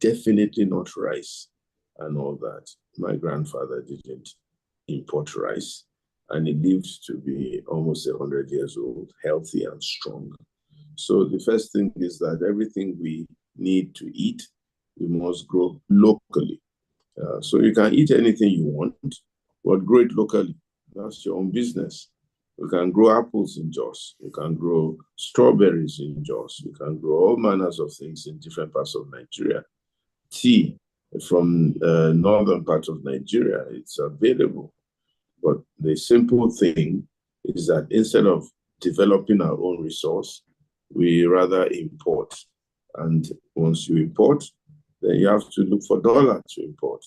definitely not rice and all that. My grandfather didn't import rice, and he lived to be almost 100 years old, healthy and strong. So the first thing is that everything we need to eat, we must grow locally. So you can eat anything you want, but grow it locally. That's your own business. You can grow apples in Jos. You can grow strawberries in Jos. You can grow all manners of things in different parts of Nigeria. Tea from northern part of Nigeria, it's available. But the simple thing is that instead of developing our own resource, we rather import. And once you import, then you have to look for dollar to import.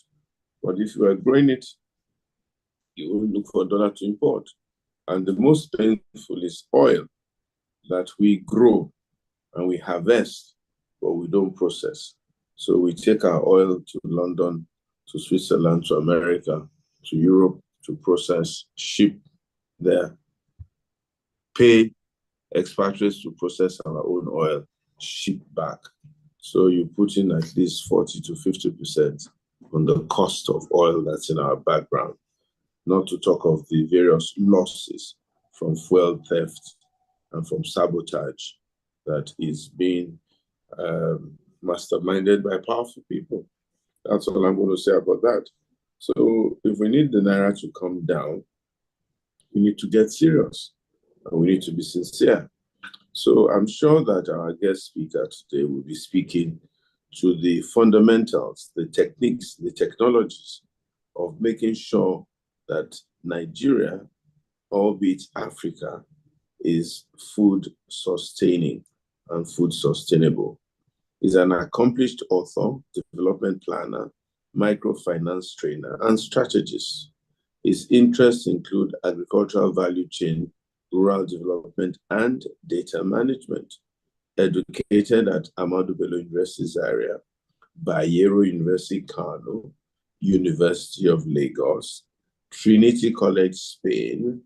But if you are growing it, you will look for dollar to import. And the most painful is oil that we grow and we harvest, but we don't process. So we take our oil to London, to Switzerland, to America, to Europe to process, ship there, pay expatriates to process our own oil, ship back. So you put in at least 40 to 50% on the cost of oil that's in our background, not to talk of the various losses from fuel theft and from sabotage that is being masterminded by powerful people. That's all I'm going to say about that. So if we need the Naira to come down, we need to get serious and we need to be sincere. So I'm sure that our guest speaker today will be speaking to the fundamentals, the techniques, the technologies of making sure that Nigeria, albeit Africa, is food sustaining and food sustainable. He's an accomplished author, development planner, microfinance trainer, and strategist. His interests include agricultural value chain, rural development, and data management. Educated at Ahmadu Bello University Zaria, Bayero University Kano, University of Lagos, Trinity College Spain,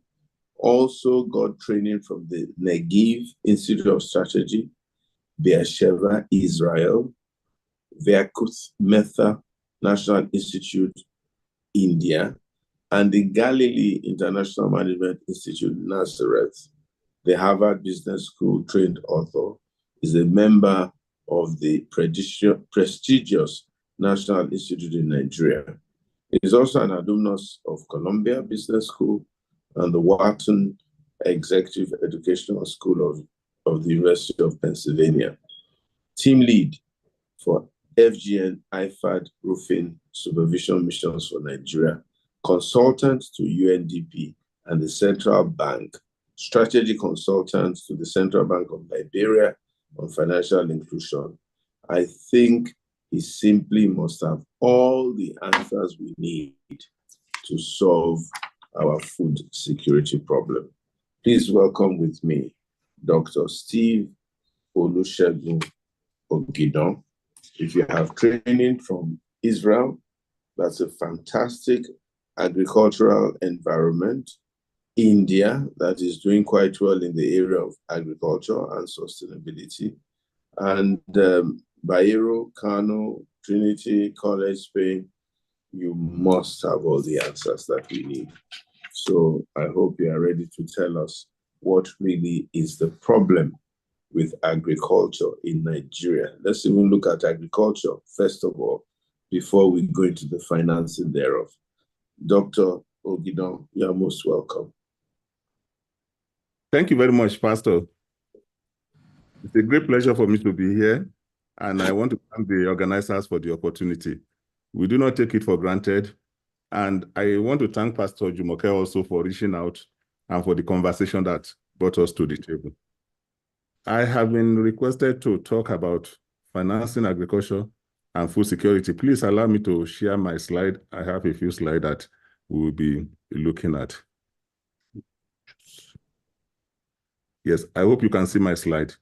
also got training from the Negev Institute of Strategy, Beersheba, Israel, Verkuth Mehta National Institute, India, and the Galilee International Management Institute, Nazareth. The Harvard Business School trained author, is a member of the prestigious National Institute in Nigeria. He is also an alumnus of Columbia Business School and the Wharton Executive Educational School of the University of Pennsylvania. Team lead for FGN IFAD Roofing Supervision Missions for Nigeria, consultant to UNDP and the Central Bank, strategy consultant to the Central Bank of Liberia on financial inclusion. I think he simply must have all the answers we need to solve our food security problem. Please welcome with me Dr. Steve Olusegun Ogidan. If you have training from Israel, that's a fantastic agricultural environment. India, that is doing quite well in the area of agriculture and sustainability. And Bayero, Kano, Trinity College, Spain, you must have all the answers that we need. So I hope you are ready to tell us what really is the problem with agriculture in Nigeria. Let's even look at agriculture, first of all, before we go into the financing thereof. Dr. Ogidan, you are most welcome. Thank you very much, Pastor. It's a great pleasure for me to be here, and I want to thank the organizers for the opportunity. We do not take it for granted, and I want to thank Pastor Jumoke also for reaching out and for the conversation that brought us to the table. I have been requested to talk about financing agriculture and food security. Please allow me to share my slide. I have a few slides that we will be looking at. Yes, I hope you can see my slide.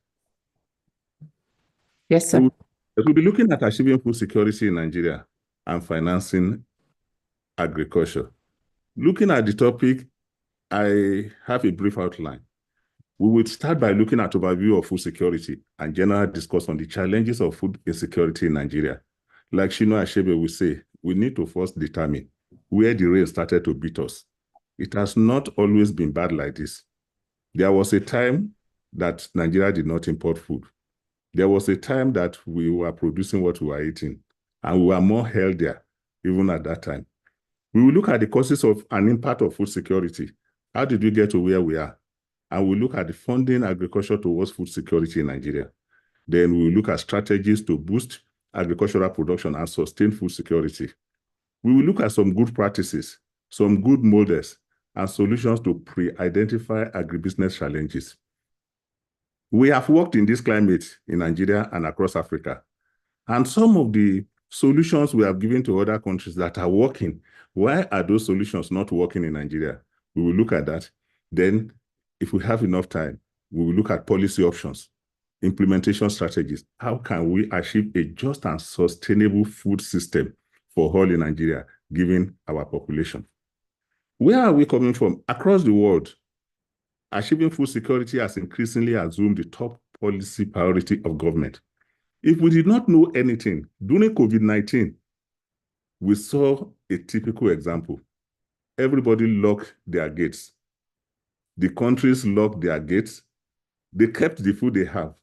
Yes, sir. We'll be looking at achieving food security in Nigeria and financing agriculture. Looking at the topic, I have a brief outline. We will start by looking at overview of food security and general discuss on the challenges of food insecurity in Nigeria. Like Chinua Achebe will say, we need to first determine where the rain started to beat us. It has not always been bad like this. There was a time that Nigeria did not import food. There was a time that we were producing what we were eating, and we were more healthier even at that time. We will look at the causes of an impact of food security. How did we get to where we are? And we'll look at the funding agriculture towards food security in Nigeria. Then we will look at strategies to boost agricultural production and sustain food security. We will look at some good practices, some good models, and solutions to pre-identify agribusiness challenges. We have worked in this climate in Nigeria and across Africa. And some of the solutions we have given to other countries that are working, why are those solutions not working in Nigeria? We will look at that. Then, if we have enough time, we will look at policy options, implementation strategies. How can we achieve a just and sustainable food system for all in Nigeria, given our population? Where are we coming from? Across the world, achieving food security has increasingly assumed the top policy priority of government. If we did not know anything, during COVID-19, we saw a typical example. Everybody locked their gates. The countries locked their gates. They kept the food they have.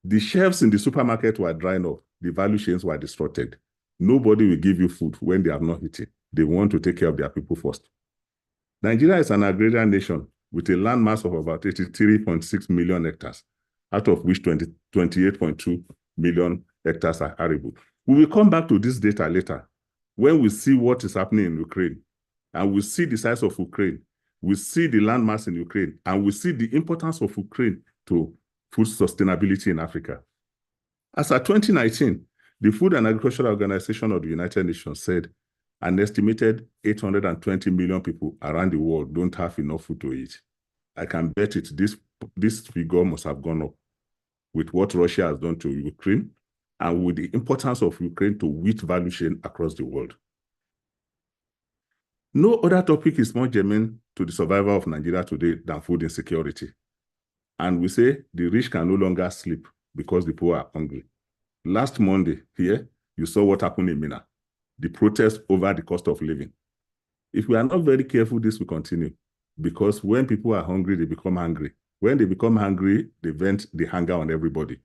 The shelves in the supermarket were drying up. The value chains were disrupted. Nobody will give you food when they have not eaten. They want to take care of their people first. Nigeria is an agrarian nation with a land mass of about 83.6 million hectares, out of which 28.2 million hectares are arable. We will come back to this data later when we see what is happening in Ukraine, and we see the size of Ukraine, we see the land mass in Ukraine, and we see the importance of Ukraine to food sustainability in Africa. As of 2019, the Food and Agricultural Organization of the United Nations said an estimated 820 million people around the world don't have enough food to eat. I can bet it, this figure must have gone up with what Russia has done to Ukraine and with the importance of Ukraine to wheat value chain across the world. No other topic is more germane to the survival of Nigeria today than food insecurity. And we say the rich can no longer sleep because the poor are hungry. Last Monday here, you saw what happened in Minna, the protest over the cost of living. If we are not very careful, this will continue, because when people are hungry, they become angry. When they become hungry, they vent the hunger on everybody.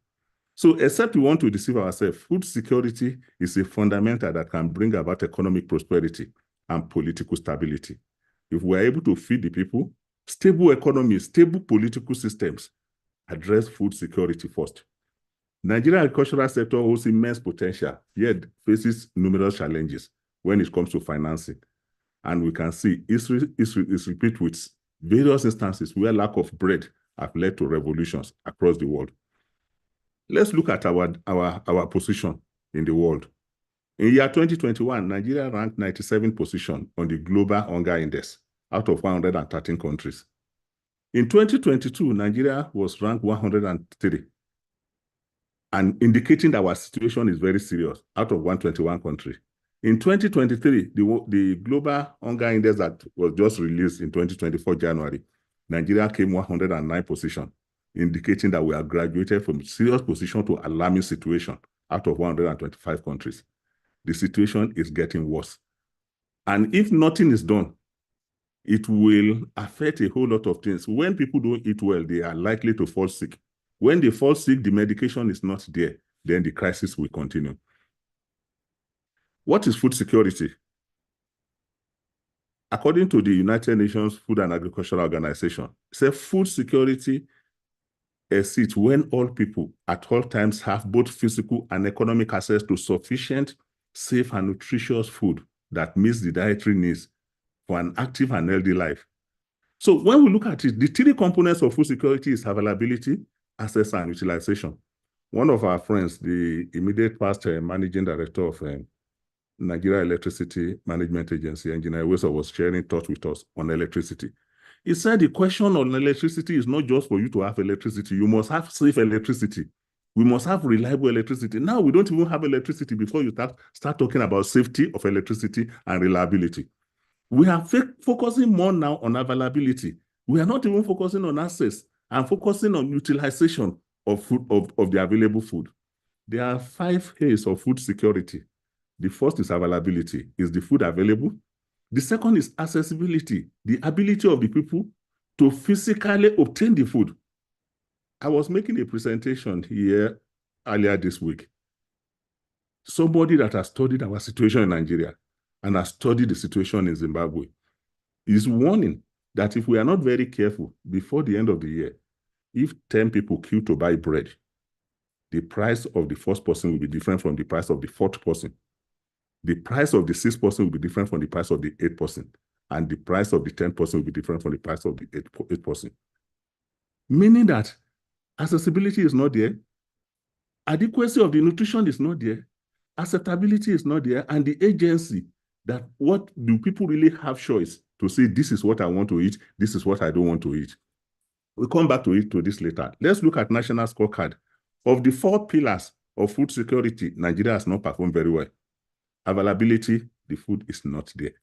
So except we want to deceive ourselves, food security is a fundamental that can bring about economic prosperity and political stability. If we are able to feed the people, stable economies, stable political systems, address food security first. Nigerian agricultural sector holds immense potential, yet faces numerous challenges when it comes to financing. And we can see it's repeat with various instances where lack of bread have led to revolutions across the world. Let's look at our position in the world. In year 2021, Nigeria ranked 97th position on the Global Hunger Index out of 113 countries. In 2022, Nigeria was ranked 103, and indicating that our situation is very serious out of 121 countries. In 2023, the Global Hunger Index that was just released in 2024 January, Nigeria came 109 position, indicating that we are graduated from serious position to alarming situation out of 125 countries. The situation is getting worse. And if nothing is done, it will affect a whole lot of things. When people don't eat well, they are likely to fall sick. When they fall sick, the medication is not there, then the crisis will continue. What is food security? According to the United Nations Food and Agricultural Organization, it says food security exists when all people at all times have both physical and economic access to sufficient, safe, and nutritious food that meets the dietary needs for an active and healthy life. So when we look at it, the three components of food security is availability, access, and utilization. One of our friends, the immediate past managing director of Nigeria Electricity Management Agency, Engineer Weso, was sharing thoughts with us on electricity. He said the question on electricity is not just for you to have electricity. You must have safe electricity. We must have reliable electricity. Now we don't even have electricity before you start talking about safety of electricity and reliability. We are focusing more now on availability. We are not even focusing on access and focusing on utilization of food, of the available food. There are 5 A's of food security. The first is availability. Is the food available? The second is accessibility, the ability of the people to physically obtain the food. I was making a presentation here earlier this week. Somebody that has studied our situation in Nigeria and has studied the situation in Zimbabwe is warning that if we are not very careful before the end of the year, if 10 people queue to buy bread, the price of the first person will be different from the price of the 4th person. The price of the 6th person will be different from the price of the 8th person. And the price of the 10th person will be different from the price of the 8th person. Meaning that accessibility is not there, adequacy of the nutrition is not there, acceptability is not there, and the agency that what do people really have choice to say, this is what I want to eat, this is what I don't want to eat. We'll come back to this later. Let's look at national scorecard. Of the 4 pillars of food security, Nigeria has not performed very well. Availability, the food is not there.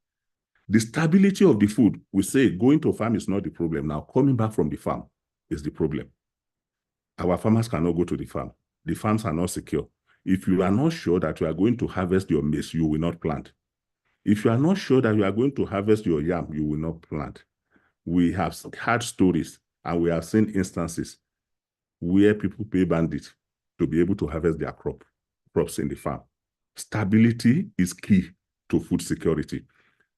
The stability of the food, we say going to farm is not the problem. Now, coming back from the farm is the problem. Our farmers cannot go to the farm. The farms are not secure. If you are not sure that you are going to harvest your maize, you will not plant. If you are not sure that you are going to harvest your yam, you will not plant. We have had stories and we have seen instances where people pay bandits to be able to harvest their crops in the farm. Stability is key to food security.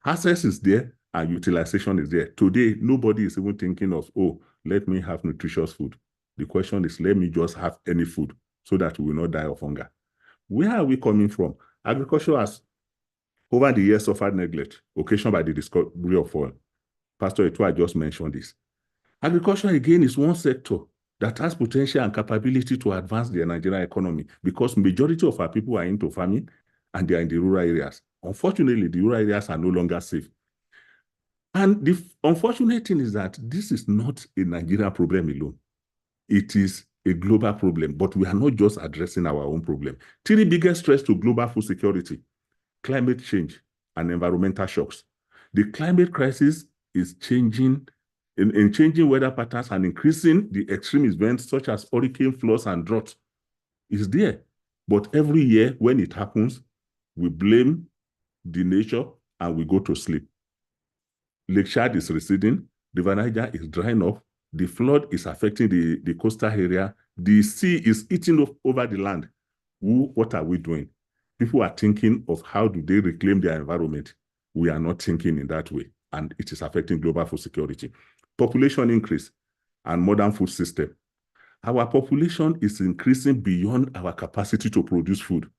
Access is there and utilization is there. Today, nobody is even thinking of, oh, let me have nutritious food. The question is, let me just have any food so that we will not die of hunger. Where are we coming from? Agriculture has, over the years, suffered neglect, occasioned by the discovery of oil. Pastor Etua just mentioned this. Agriculture, again, is one sector that has potential and capability to advance the Nigerian economy because majority of our people are into farming and they are in the rural areas. Unfortunately, the rural areas are no longer safe. And the unfortunate thing is that this is not a Nigerian problem alone. It is a global problem, but we are not just addressing our own problem. 3 biggest threats to global food security: climate change and environmental shocks. The climate crisis is changing in changing weather patterns and increasing the extreme events such as hurricane, floods, and drought is there. But every year when it happens, we blame the nature and we go to sleep. Lake Chad is receding, River Niger is drying up, the flood is affecting the coastal area, the sea is eating over the land. What are we doing? People are thinking of how do they reclaim their environment. We are not thinking in that way, and it is affecting global food security. Population increase and modern food system. Our population is increasing beyond our capacity to produce food.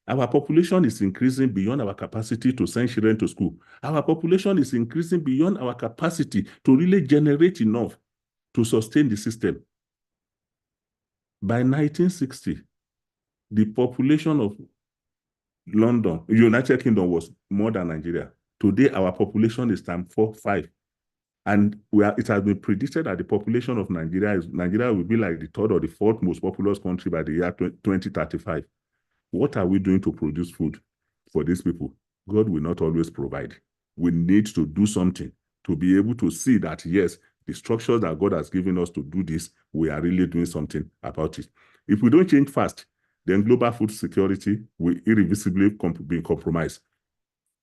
Our population is increasing beyond our capacity to send children to school. Our population is increasing beyond our capacity to really generate enough to sustain the system. By 1960, the population of London, United Kingdom, was more than Nigeria. Today, our population is times 4, 5. And it has been predicted that the population of Nigeria will be like the 3rd or the 4th most populous country by the year 2035. What are we doing to produce food for these people? God will not always provide. We need to do something to be able to see that, yes, the structures that God has given us to do this, we are really doing something about it. If we don't change fast, then global food security will irreversibly be compromised.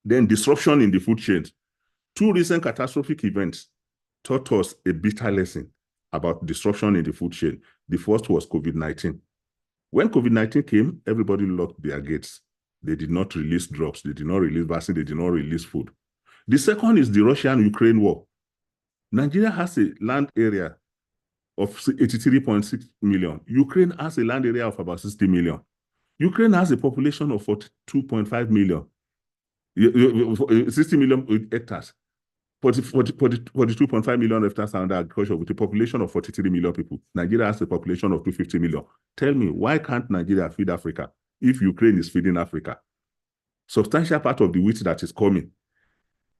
Then disruption in the food chain. 2 recent catastrophic events taught us a bitter lesson about disruption in the food chain. The first was COVID-19. When COVID-19 came, everybody locked their gates. They did not release drugs. They did not release vaccine. They did not release food. The second is the Russian-Ukraine war. Nigeria has a land area of 83.6 million. Ukraine has a land area of about 60 million. Ukraine has a population of 42.5 million. 60 million hectares. 42.5 million hectares are under agriculture with a population of 43 million people. Nigeria has a population of 250 million. Tell me, why can't Nigeria feed Africa if Ukraine is feeding Africa? Substantial part of the wheat that is coming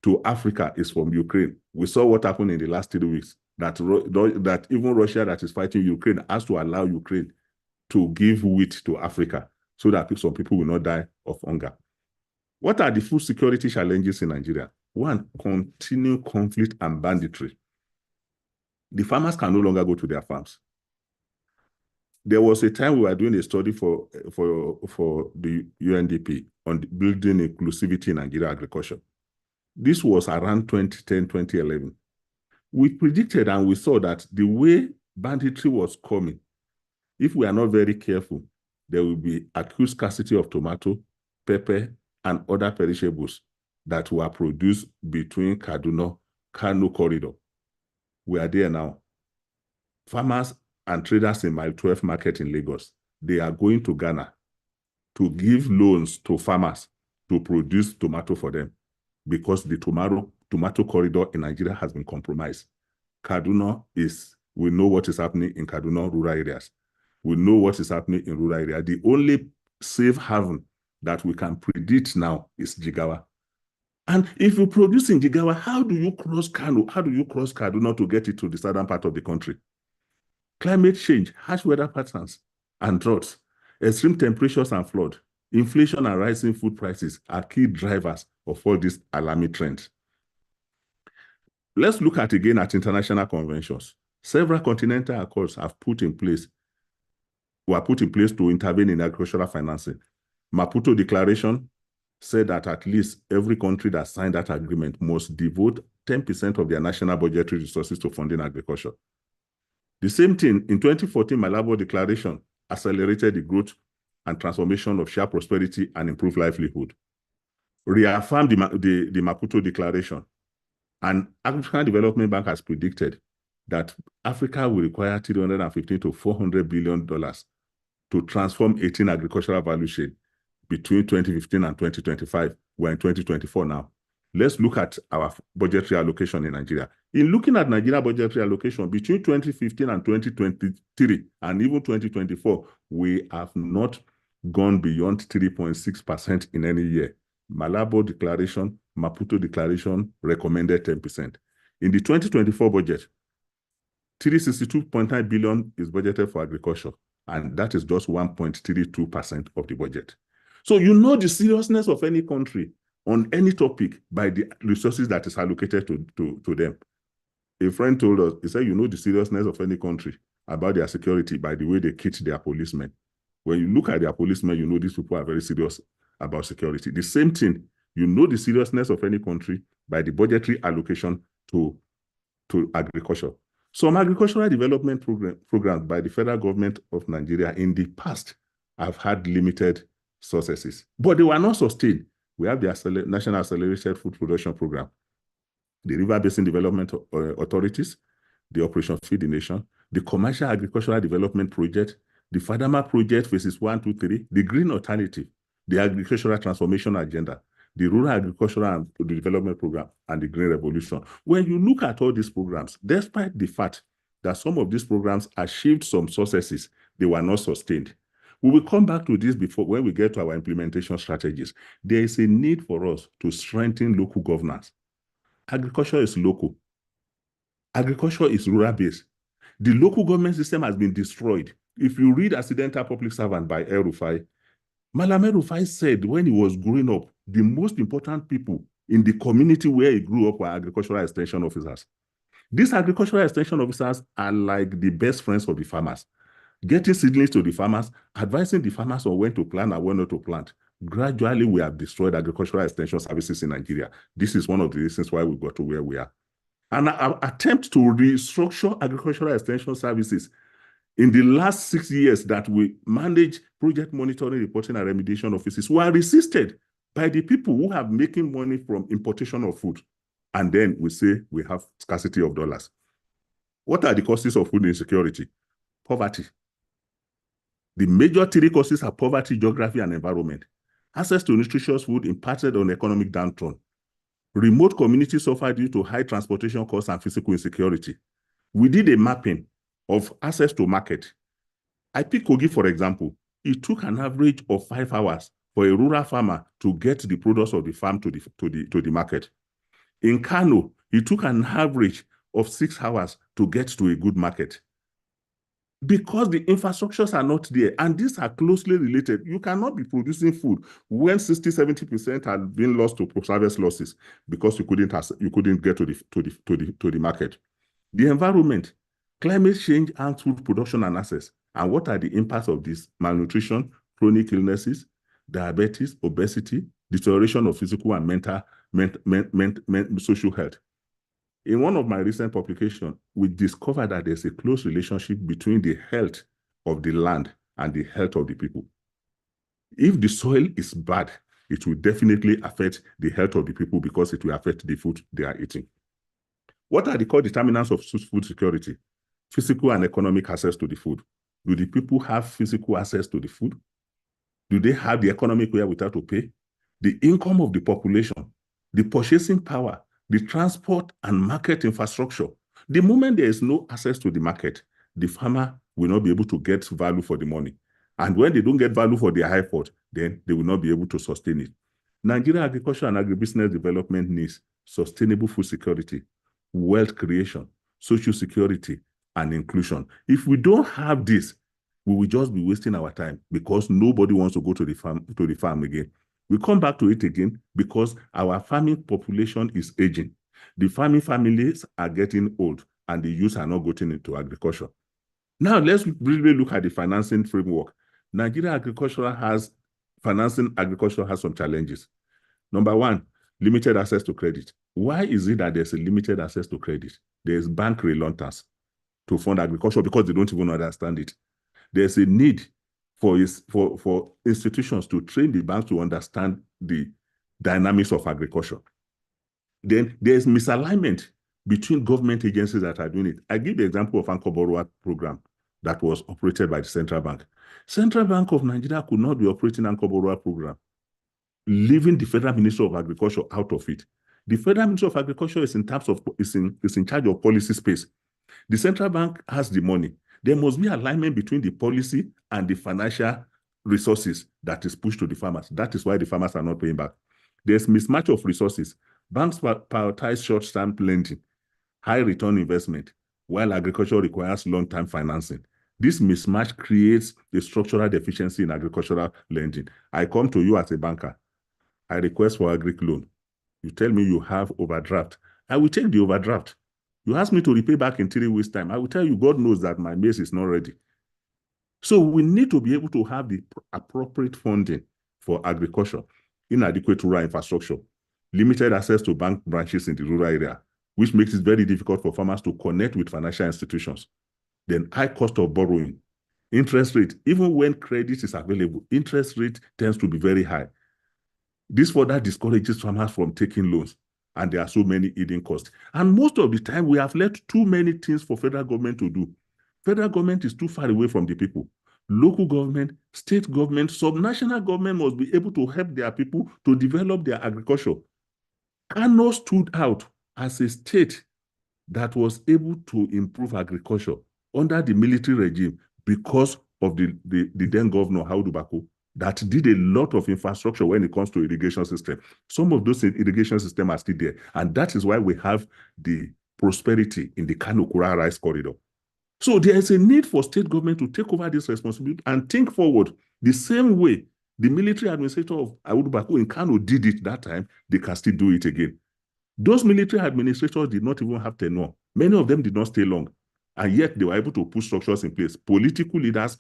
to Africa is from Ukraine. We saw what happened in the last 3 weeks, that even Russia that is fighting Ukraine has to allow Ukraine to give wheat to Africa so that some people will not die of hunger. What are the food security challenges in Nigeria? 1, continued conflict and banditry. The farmers can no longer go to their farms. There was a time we were doing a study for the UNDP on building inclusivity in Nigeria agriculture. This was around 2010, 2011. We predicted and we saw that the way banditry was coming, if we are not very careful, there will be acute scarcity of tomato, pepper, and other perishables that were produced between Kaduna-Kano corridor. We are there now. Farmers and traders in Mile 12 market in Lagos, they are going to Ghana to give loans to farmers to produce tomato for them because the tomato corridor in Nigeria has been compromised. Kaduna we know what is happening in Kaduna rural areas. We know what is happening in rural areas. The only safe haven that we can predict now is Jigawa. And if you produce in Jigawa, how do you cross Kano? How do you cross Kaduna to get it to the southern part of the country? Climate change, harsh weather patterns and droughts, extreme temperatures and flood, inflation and rising food prices are key drivers of all these alarming trends. Let's look at international conventions. Several continental accords were put in place to intervene in agricultural financing. Maputo Declaration said that at least every country that signed that agreement must devote 10% of their national budgetary resources to funding agriculture. The same thing, in 2014, Malabo Declaration accelerated the growth and transformation of shared prosperity and improved livelihood. Reaffirmed the Maputo Declaration, and African Development Bank has predicted that Africa will require $315 to $400 billion to transform 18 agricultural value chain between 2015 and 2025. We're in 2024 now. Let's look at our budgetary allocation in Nigeria. In looking at Nigeria budgetary allocation between 2015 and 2023, and even 2024, we have not gone beyond 3.6% in any year. Malabo Declaration, Maputo Declaration recommended 10%. In the 2024 budget, 362.9 billion is budgeted for agriculture, and that is just 1.32% of the budget. So you know the seriousness of any country on any topic by the resources that is allocated to them. A friend told us, he said, you know the seriousness of any country about their security by the way they kit their policemen. When you look at their policemen, you know these people are very serious about security. The same thing, you know the seriousness of any country by the budgetary allocation to agriculture. Some agricultural development programs by the federal government of Nigeria in the past have had limited successes, but they were not sustained. We have the National Accelerated Food Production Program, the River Basin Development Authorities, the Operation Feed the Nation, the Commercial Agricultural Development Project, the FADAMA Project Phases 1, 2, 3, the Green Alternative, the Agricultural Transformation Agenda, the Rural Agricultural and Development Program, and the Green Revolution. When you look at all these programs, despite the fact that some of these programs achieved some successes, they were not sustained. We will come back to this when we get to our implementation strategies. There is a need for us to strengthen local governance. Agriculture is local. Agriculture is rural-based. The local government system has been destroyed. If you read Accidental Public Servant by El-Rufai, Malam El-Rufai said when he was growing up, the most important people in the community where he grew up were agricultural extension officers. These agricultural extension officers are like the best friends of the farmers, getting seedlings to the farmers, advising the farmers on when to plant and when not to plant. Gradually, we have destroyed agricultural extension services in Nigeria. This is one of the reasons why we got to where we are. And our attempt to restructure agricultural extension services in the last 6 years that we manage project monitoring, reporting, and remediation offices were resisted by the people who are making money from importation of food. And then we say we have scarcity of dollars. What are the causes of food insecurity? Poverty. The major 3 causes are poverty, geography, and environment. Access to nutritious food impacted on economic downturn. Remote communities suffer due to high transportation costs and physical insecurity. We did a mapping of access to market. I pick Kogi, for example. It took an average of 5 hours for a rural farmer to get the produce of the farm to the market. In Kano, it took an average of 6 hours to get to a good market. Because the infrastructures are not there, and these are closely related. You cannot be producing food when 60–70% have been lost to post-harvest losses because you couldn't get to the market. The environment, climate change, and food production and access. And what are the impacts of this? Malnutrition, chronic illnesses, diabetes, obesity, deterioration of physical and mental, social health. In one of my recent publications, we discovered that there's a close relationship between the health of the land and the health of the people. If the soil is bad, it will definitely affect the health of the people because it will affect the food they are eating. What are the core determinants of food security? Physical and economic access to the food. Do the people have physical access to the food? Do they have the economic wherewithal to pay? The income of the population, the purchasing power, the transport and market infrastructure. The moment there is no access to the market, the farmer will not be able to get value for the money. And when they don't get value for their effort, then they will not be able to sustain it. Nigeria agriculture and agribusiness development needs sustainable food security, wealth creation, social security, and inclusion. If we don't have this, we will just be wasting our time because nobody wants to go to the farm again. We come back to it again because our farming population is aging. The farming families are getting old and the youth are not getting into agriculture. Now, let's really look at the financing framework. Nigeria financing agriculture has some challenges. Number one, limited access to credit. Why is it that there's a limited access to credit? There's bank reluctance to fund agriculture because they don't even understand it. There's a need for institutions to train the banks to understand the dynamics of agriculture. Then there's misalignment between government agencies that are doing it. I give the example of Anchor Borrower Program that was operated by the Central Bank. Central Bank of Nigeria could not be operating Anchor Borrower Program, leaving the Federal Ministry of Agriculture out of it. The Federal Ministry of Agriculture is in charge of policy space. The Central Bank has the money. There must be alignment between the policy and the financial resources that is pushed to the farmers. That is why the farmers are not paying back. There's mismatch of resources. Banks prioritize short-term lending, high return investment, while agriculture requires long-term financing. This mismatch creates a structural deficiency in agricultural lending. I come to you as a banker. I request for agric loan. You tell me you have overdraft. I will take the overdraft. You ask me to repay back in 3 weeks' time. I will tell you, God knows that my maize is not ready. So we need to be able to have the appropriate funding for agriculture, inadequate rural infrastructure, limited access to bank branches in the rural area, which makes it very difficult for farmers to connect with financial institutions. Then high cost of borrowing, interest rate, even when credit is available, interest rate tends to be very high. This further discourages farmers from taking loans, and there are so many hidden costs. And most of the time, we have left too many things for federal government to do. Federal government is too far away from the people. Local government, state government, subnational government must be able to help their people to develop their agriculture. Kano stood out as a state that was able to improve agriculture under the military regime because of the then governor, Audu Bako, that did a lot of infrastructure when it comes to irrigation system. Some of those irrigation systems are still there. And that is why we have the prosperity in the Kano-Kura rice corridor. So there is a need for state government to take over this responsibility and think forward the same way the military administrator of Audu Bako in Kano did it that time, they can still do it again. Those military administrators did not even have tenure. Many of them did not stay long. And yet they were able to put structures in place. Political leaders,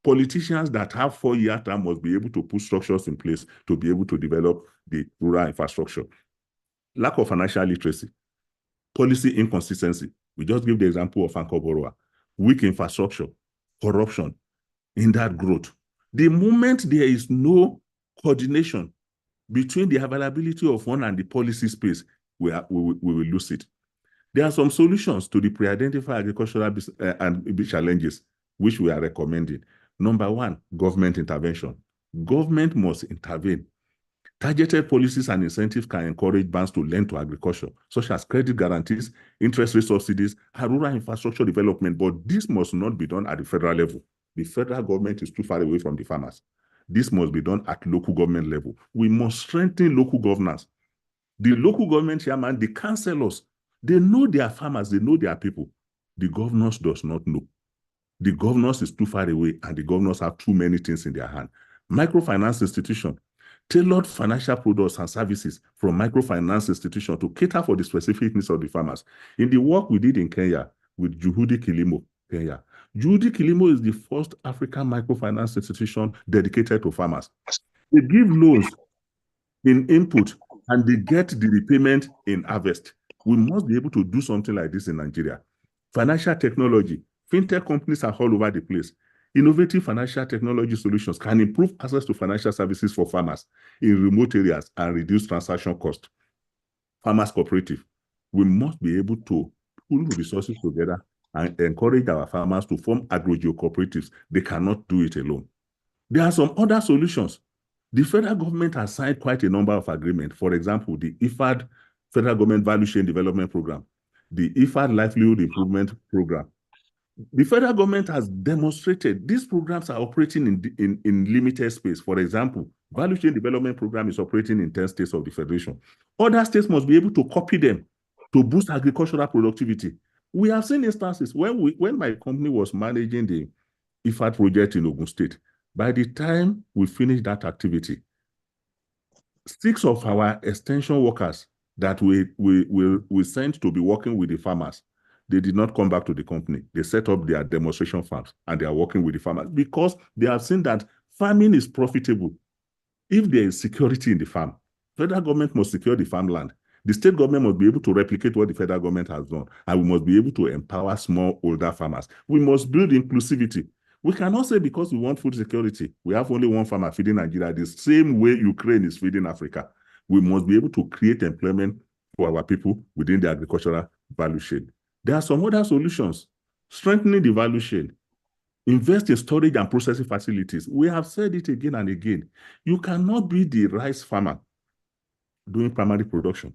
politicians that have 4-year term must be able to put structures in place to be able to develop the rural infrastructure. Lack of financial literacy, policy inconsistency. We just give the example of Anchor Borrower. Weak infrastructure, corruption, hindered growth. The moment there is no coordination between the availability of one and the policy space, we will lose it. There are some solutions to the pre-identified agricultural and challenges which we are recommending. Number one, government intervention. Government must intervene. Targeted policies and incentives can encourage banks to lend to agriculture, such as credit guarantees, interest rate subsidies, and rural infrastructure development. But this must not be done at the federal level. The federal government is too far away from the farmers. This must be done at local government level. We must strengthen local governance. The local government chairman, the councillors, they know their farmers, they know their people. The governors does not know. The governors is too far away, and the governors have too many things in their hand. Microfinance institution, tailored financial products and services from microfinance institutions to cater for the specific needs of the farmers. In the work we did in Kenya with Juhudi Kilimo, Kenya, Judy Kilimo is the first African microfinance institution dedicated to farmers. They give loans in input and they get the repayment in harvest. We must be able to do something like this in Nigeria. Financial technology, fintech companies are all over the place. Innovative financial technology solutions can improve access to financial services for farmers in remote areas and reduce transaction cost. Farmers cooperative, we must be able to pool resources together and encourage our farmers to form agro-geo cooperatives. They cannot do it alone. There are some other solutions. The federal government has signed quite a number of agreements. For example, the IFAD Federal Government Value Chain Development Program, the IFAD Livelihood Improvement Program. The federal government has demonstrated these programs are operating in limited space. For example, Value Chain Development Program is operating in 10 states of the Federation. Other states must be able to copy them to boost agricultural productivity. We have seen instances when my company was managing the IFAD project in Ogun State. By the time we finished that activity, 6 of our extension workers that we sent to be working with the farmers, they did not come back to the company. They set up their demonstration farms and they are working with the farmers because they have seen that farming is profitable if there is security in the farm. Federal government must secure the farmland. The state government must be able to replicate what the federal government has done, and we must be able to empower smallholder farmers. We must build inclusivity. We cannot say because we want food security, we have only one farmer feeding Nigeria the same way Ukraine is feeding Africa. We must be able to create employment for our people within the agricultural value chain. There are some other solutions. Strengthening the value chain. Invest in storage and processing facilities. We have said it again and again. You cannot be the rice farmer doing primary production.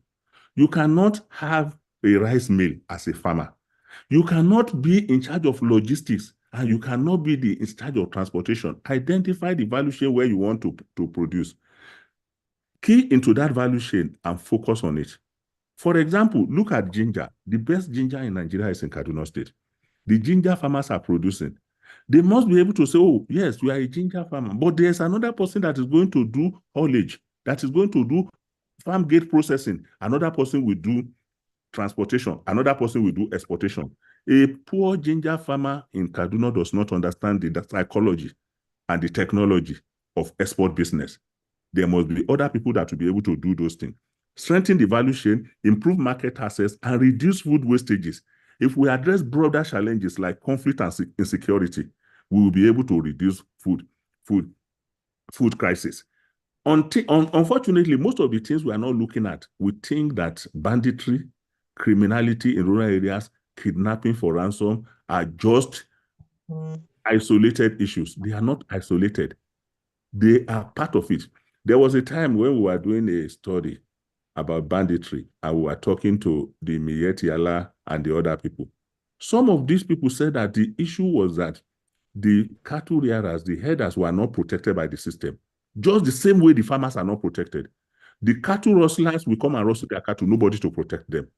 You cannot have a rice mill as a farmer. You cannot be in charge of logistics, and you cannot be in charge of transportation. Identify the value chain where you want to produce. Key into that value chain and focus on it. For example, look at ginger. The best ginger in Nigeria is in Kaduna State. The ginger farmers are producing. They must be able to say, oh, yes, you are a ginger farmer, but there's another person that is going to do haulage, that is going to do farm gate processing. Another person will do transportation. Another person will do exportation. A poor ginger farmer in Kaduna does not understand the psychology and the technology of export business. There must be other people that will be able to do those things. Strengthen the value chain, improve market access, and reduce food wastages. If we address broader challenges like conflict and insecurity, we will be able to reduce food crisis. Unfortunately, most of the things we are not looking at, we think that banditry, criminality in rural areas, kidnapping for ransom are just isolated issues. They are not isolated. They are part of it. There was a time when we were doing a study about banditry and we were talking to the Miyetti Allah and the other people. Some of these people said that the issue was that the cattle rearers, the herders, were not protected by the system. Just the same way the farmers are not protected. The cattle rustlers will come and rustle their cattle, nobody to protect them.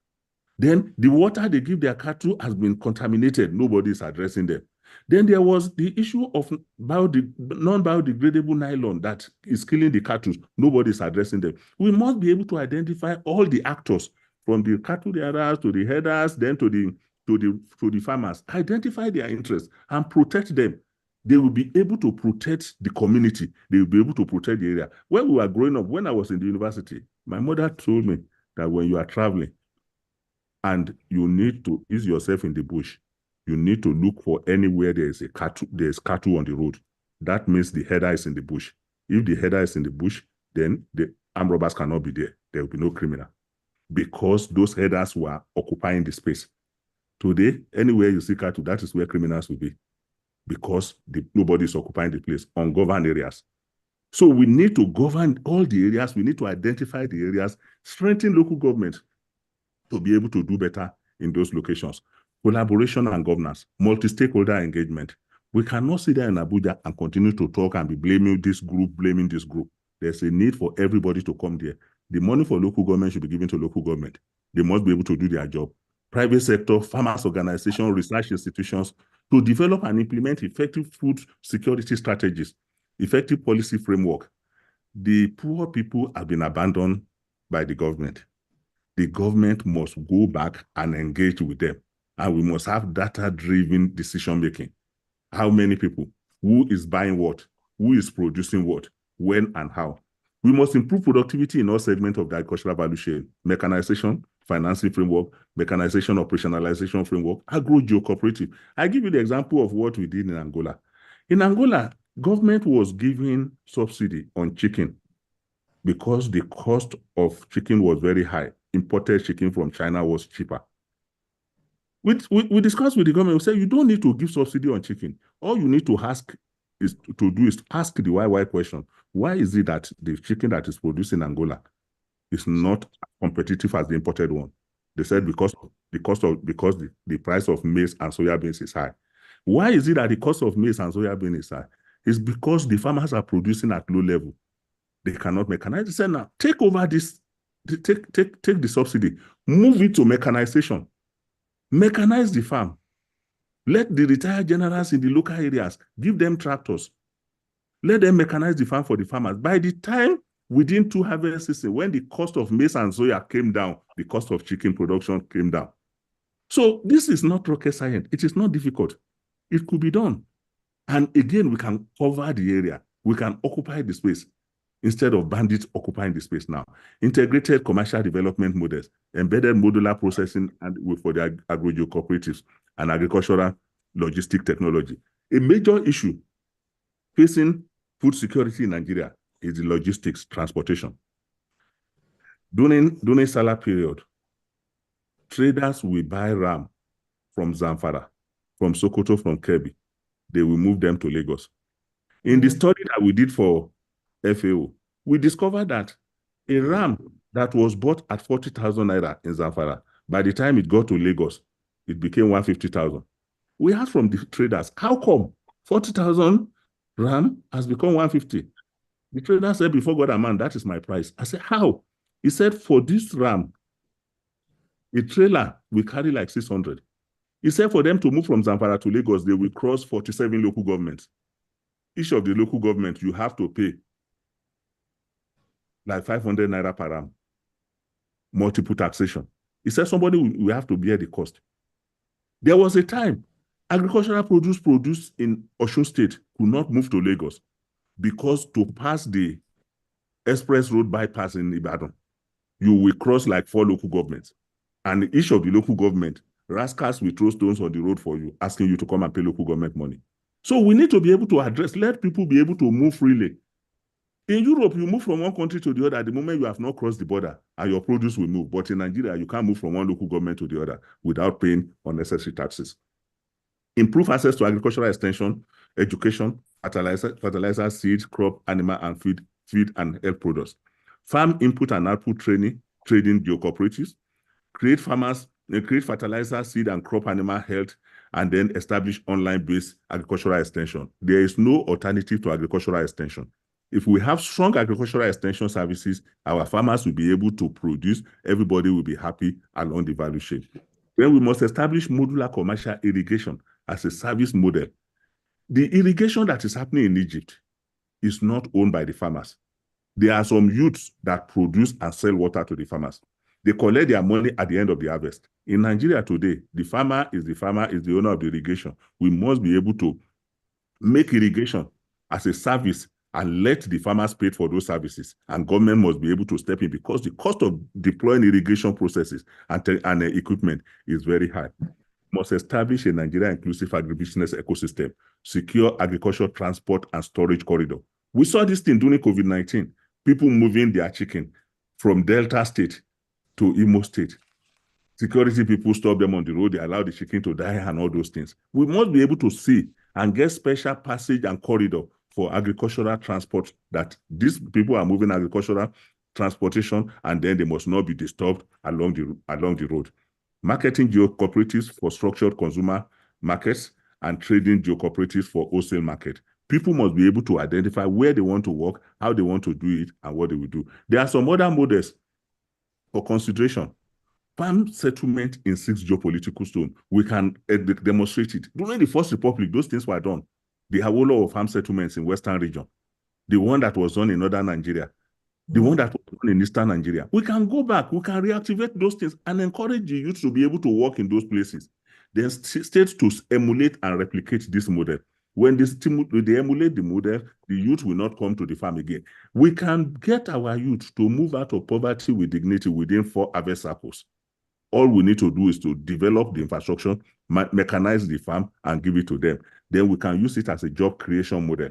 Then the water they give their cattle has been contaminated, nobody is addressing them. Then there was the issue of non-biodegradable nylon that is killing the cattle, nobody is addressing them. We must be able to identify all the actors, from the cattle rearers to the herders, then to the farmers, identify their interests and protect them. They will be able to protect the community. They will be able to protect the area. When we were growing up, when I was in the university, my mother told me that when you are traveling and you need to ease yourself in the bush, you need to look for anywhere there is cattle on the road. That means the herder is in the bush. If the herder is in the bush, then the armed robbers cannot be there. There will be no criminal because those herders were occupying the space. Today, anywhere you see cattle, that is where criminals will be, because nobody is occupying the place, ungoverned areas. So we need to govern all the areas. We need to identify the areas, strengthen local government to be able to do better in those locations. Collaboration and governance, multi-stakeholder engagement. We cannot sit there in Abuja and continue to talk and be blaming this group. There's a need for everybody to come there. The money for local government should be given to local government. They must be able to do their job. Private sector, farmers organization, research institutions, to develop and implement effective food security strategies, effective policy framework. The poor people have been abandoned by the government. The government must go back and engage with them. And we must have data-driven decision-making. How many people? Who is buying what? Who is producing what? When and how? We must improve productivity in all segments of the agricultural value chain: mechanization, financing framework, mechanization, operationalization framework, agro-geo-cooperative. I give you the example of what we did in Angola. In Angola, government was giving subsidy on chicken because the cost of chicken was very high. Imported chicken from China was cheaper. We discussed with the government. We said, you don't need to give subsidy on chicken. All you need to ask is ask the why question. Why is it that the chicken that is produced in Angola is not competitive as the imported one? They said because the price of maize and soya beans is high. Why is it that the cost of maize and soya beans is high? It's because the farmers are producing at low level. They cannot mechanize. They said, now take over this, take the subsidy, move it to mechanization. Mechanize the farm. Let the retired generals in the local areas, give them tractors. Let them mechanize the farm for the farmers. By the time, within 2 harvest seasons, when the cost of maize and soya came down, the cost of chicken production came down. So this is not rocket science. It is not difficult. It could be done. And again, we can cover the area. We can occupy the space instead of bandits occupying the space now. Integrated commercial development models, embedded modular processing and for the agro cooperatives and agricultural logistic technology. A major issue facing food security in Nigeria is the logistics, transportation. During Salah period, traders will buy ram from Zamfara, from Sokoto, from Kebbi. They will move them to Lagos. In the study that we did for FAO, we discovered that a ram that was bought at 40,000 naira in Zamfara, by the time it got to Lagos, it became 150,000. We asked from the traders, how come 40,000 ram has become 150? The trader said, before God and man, that is my price. I said, how? He said, for this ram, a trailer will carry like 600. He said, for them to move from Zamfara to Lagos, they will cross 47 local governments. Each of the local governments, you have to pay like 500 naira per ram, multiple taxation. He said somebody will have to bear the cost. There was a time agricultural produce produced in Osun State could not move to Lagos because to pass the express road bypass in Ibadan, you will cross like 4 local governments. And each of the local government, rascals will throw stones on the road for you, asking you to come and pay local government money. So we need to be able to let people be able to move freely. In Europe, you move from one country to the other at the moment you have not crossed the border and your produce will move. But in Nigeria, you can't move from one local government to the other without paying unnecessary taxes. Improve access to agricultural extension, education, fertilizer, seed, crop, animal, and feed and health products. Farm input and output trading geo-cooperatives, create fertilizer, seed, and crop animal health, and then establish online-based agricultural extension. There is no alternative to agricultural extension. If we have strong agricultural extension services, our farmers will be able to produce, everybody will be happy along the value chain. Then we must establish modular commercial irrigation as a service model. The irrigation that is happening in Egypt is not owned by the farmers. There are some youths that produce and sell water to the farmers. They collect their money at the end of the harvest. In Nigeria today, the farmer is the owner of the irrigation. We must be able to make irrigation as a service and let the farmers pay for those services. And government must be able to step in because the cost of deploying irrigation processes and equipment is very high. Must establish a Nigeria inclusive agribusiness ecosystem, secure agricultural transport and storage corridor. We saw this thing during COVID-19, people moving their chicken from Delta State to Imo State. Security people stop them on the road, they allow the chicken to die and all those things. We must be able to see and get special passage and corridor for agricultural transport, that these people are moving agricultural transportation and then they must not be disturbed along the road. Marketing geo-cooperatives for structured consumer markets and trading geo-cooperatives for wholesale market. People must be able to identify where they want to work, how they want to do it, and what they will do. There are some other models for consideration. Farm settlement in 6 geopolitical zones. We can demonstrate it. During the First Republic, those things were done. The Awolowo farm settlements in Western region, the one that was done in Northern Nigeria, the one that was done in Eastern Nigeria. We can go back, we can reactivate those things and encourage the youth to be able to work in those places. Then states to emulate and replicate this model. When they emulate the model, the youth will not come to the farm again. We can get our youth to move out of poverty with dignity within 4 harvest cycles. All we need to do is to develop the infrastructure, mechanize the farm, and give it to them. Then we can use it as a job creation model.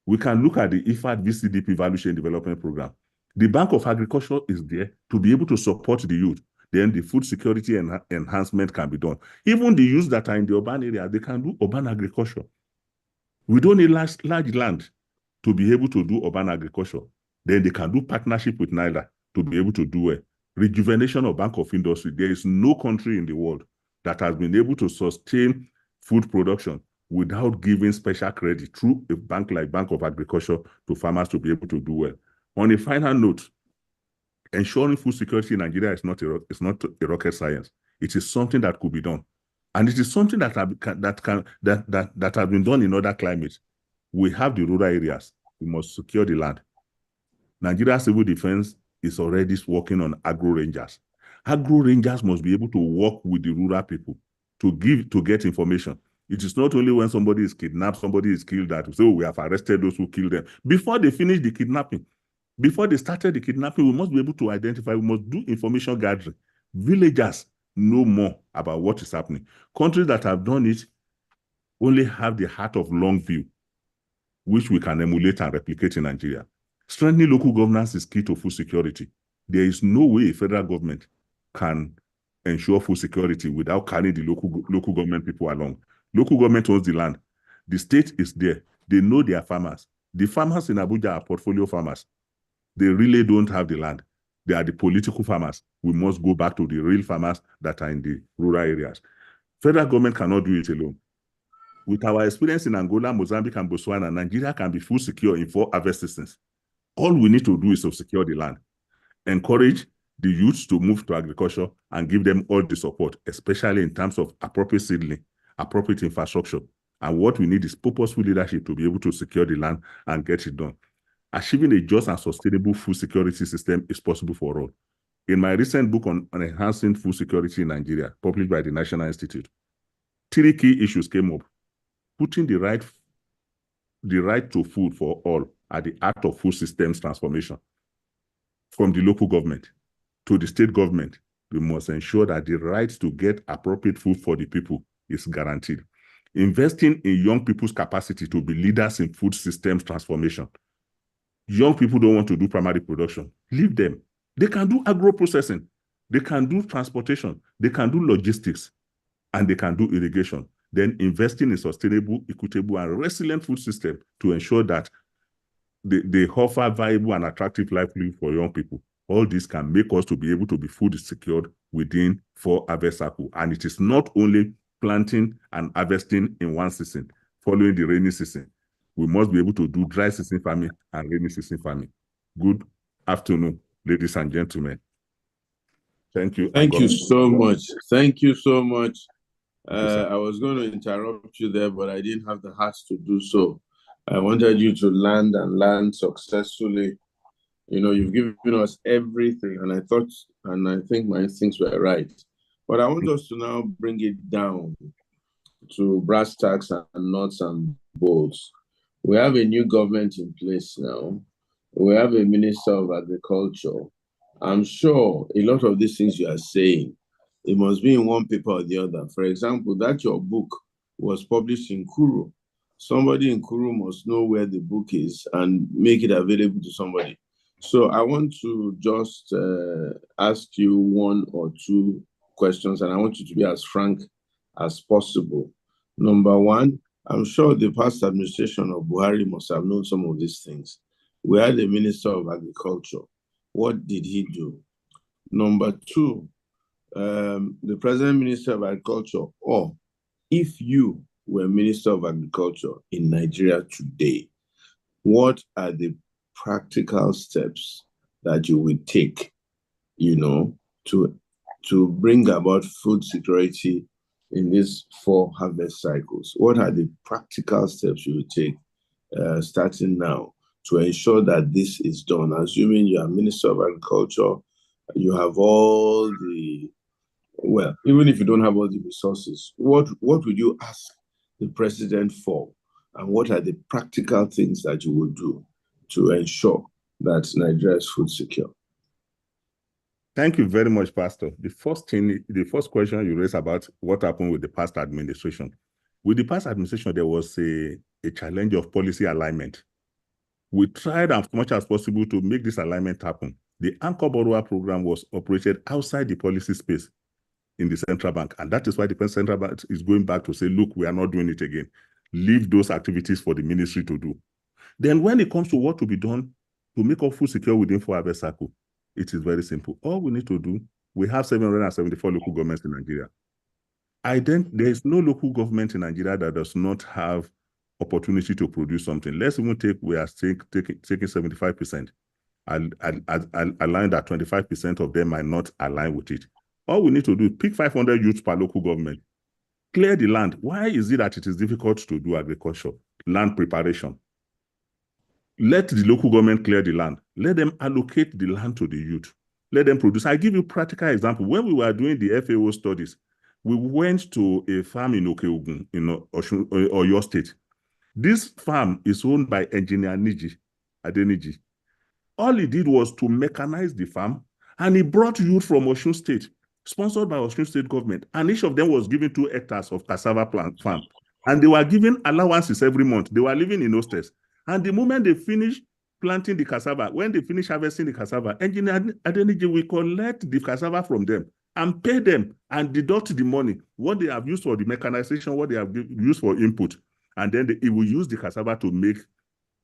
We can look at the IFAD VCDP Value Chain Development Program. The Bank of Agriculture is there to be able to support the youth. Then the food security enhancement can be done. Even the youth that are in the urban area, they can do urban agriculture. We don't need large land to be able to do urban agriculture. Then they can do partnership with NIDA to be able to do it. Rejuvenation of Bank of Industry. There is no country in the world that has been able to sustain food production without giving special credit through a bank like Bank of Agriculture to farmers to be able to do well. On a final note, ensuring food security in Nigeria is not a rocket science. It is something that could be done. And it is something that has been done in other climates. We have the rural areas. We must secure the land. Nigeria Civil Defense is already working on agro rangers. Agro rangers must be able to work with the rural people to get information. It is not only when somebody is kidnapped, somebody is killed that we say, oh, we have arrested those who killed them. Before they finish the kidnapping, before they started the kidnapping, we must be able to identify, we must do information gathering. Villagers know more about what is happening. Countries that have done it only have the heart of long view, which we can emulate and replicate in Nigeria. Strengthening local governance is key to food security. There is no way a federal government can ensure food security without carrying the local government people along. Local government owns the land. The state is there. They know their farmers. The farmers in Abuja are portfolio farmers. They really don't have the land. They are the political farmers. We must go back to the real farmers that are in the rural areas. Federal government cannot do it alone. With our experience in Angola, Mozambique, and Botswana, Nigeria can be food secure in 4 harvest seasons. All we need to do is to secure the land, encourage the youths to move to agriculture, and give them all the support, especially in terms of appropriate seedling, appropriate infrastructure. And what we need is purposeful leadership to be able to secure the land and get it done. Achieving a just and sustainable food security system is possible for all. In my recent book on enhancing food security in Nigeria, published by the National Institute, 3 key issues came up. Putting the right to food for all at the heart of food systems transformation. From the local government to the state government, we must ensure that the right to get appropriate food for the people is guaranteed. Investing in young people's capacity to be leaders in food systems transformation. Young people don't want to do primary production. Leave them. They can do agro-processing. They can do transportation. They can do logistics. And they can do irrigation. Then investing in sustainable, equitable, and resilient food system to ensure that they offer viable and attractive livelihood for young people. All this can make us to be able to be food secured within 4 harvest cycles. And it is not only planting and harvesting in one season, following the rainy season. We must be able to do dry season farming and rainy season farming. Good afternoon, ladies and gentlemen. Thank you. Thank you so much. Thank you so much. I was going to interrupt you there, but I didn't have the heart to do so. I wanted you to land successfully. You know, you've given us everything, and I think my instincts were right. But I want us to now bring it down to brass tacks and nuts and bolts. We have a new government in place now. We have a Minister of Agriculture. I'm sure a lot of these things you are saying, it must be in one paper or the other. For example, that your book was published in Kuru. Somebody in Kuru must know where the book is and make it available to somebody. So I want to just ask you 1 or 2 questions, and I want you to be as frank as possible. Number 1, I'm sure the past administration of Buhari must have known some of these things. We had a Minister of Agriculture. What did he do? Number 2, the present Minister of Agriculture, or if you were Minister of Agriculture in Nigeria today, what are the practical steps that you would take, you know, to bring about food security in these 4 harvest cycles? What are the practical steps you would take starting now to ensure that this is done? Assuming you are Minister of Agriculture, you have all the, well, even if you don't have all the resources, what would you ask the president for? and what are the practical things that you would do to ensure that Nigeria is food secure? Thank you very much, Pastor. The first question you raised about what happened with the past administration. With the past administration, there was a challenge of policy alignment. We tried as much as possible to make this alignment happen. The Anchor Borrower Program was operated outside the policy space in the central bank. And that is why the central bank is going back to say, look, we are not doing it again. Leave those activities for the ministry to do. Then when it comes to what to be done to make our food secure within 4 harvest cycle, it is very simple. All we need to do, we have 774 local governments in Nigeria. There is no local government in Nigeria that does not have opportunity to produce something. Let's even take, we are taking 75%. I'll align that 25% of them might not align with it. All we need to do is pick 500 youths per local government, clear the land. Why is it that it is difficult to do agriculture? Land preparation. Let the local government clear the land. Let them allocate the land to the youth. Let them produce. I give you a practical example. When we were doing the FAO studies, we went to a farm in Okeogun, in Oyo State. This farm is owned by engineer Adeniji. All he did was to mechanize the farm, and he brought youth from Osun State, sponsored by Osun State government, and each of them was given 2 hectares of cassava plant farm. And they were given allowances every month. They were living in hostels. And the moment they finish planting the cassava, when they finish harvesting the cassava, engineer Adeniji will collect the cassava from them and pay them and deduct the money, what they have used for the mechanization, what they have used for input. And then he will use the cassava to make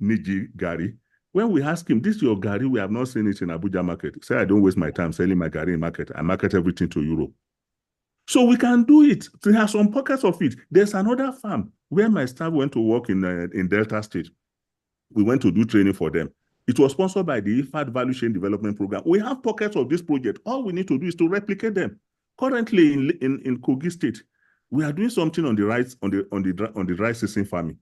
Niji Gari. When we ask him, this is your Gari, we have not seen it in Abuja market. Say, I don't waste my time selling my Gari in market. I market everything to Europe. So we can do it. There are some pockets of it. There's another farm where my staff went to work in Delta State. We went to do training for them. It was sponsored by the IFAD Value Chain Development Program. We have pockets of this project. All we need to do is to replicate them. Currently in Kogi State, we are doing something on the rice, on the rice season farming.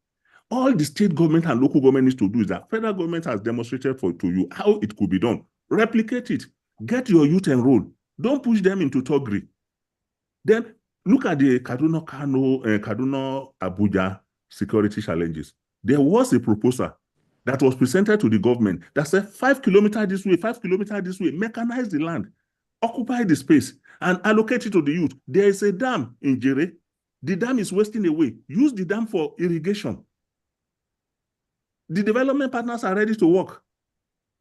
All the state government and local government needs to do is that federal government has demonstrated to you how it could be done. Replicate it. Get your youth enrolled. Don't push them into thuggery. Then look at the Kaduna Abuja security challenges. There was a proposal that was presented to the government that said 5 kilometers this way, 5 kilometers this way, mechanize the land, occupy the space, and allocate it to the youth. There is a dam in Jere. The dam is wasting away. Use the dam for irrigation. The development partners are ready to work,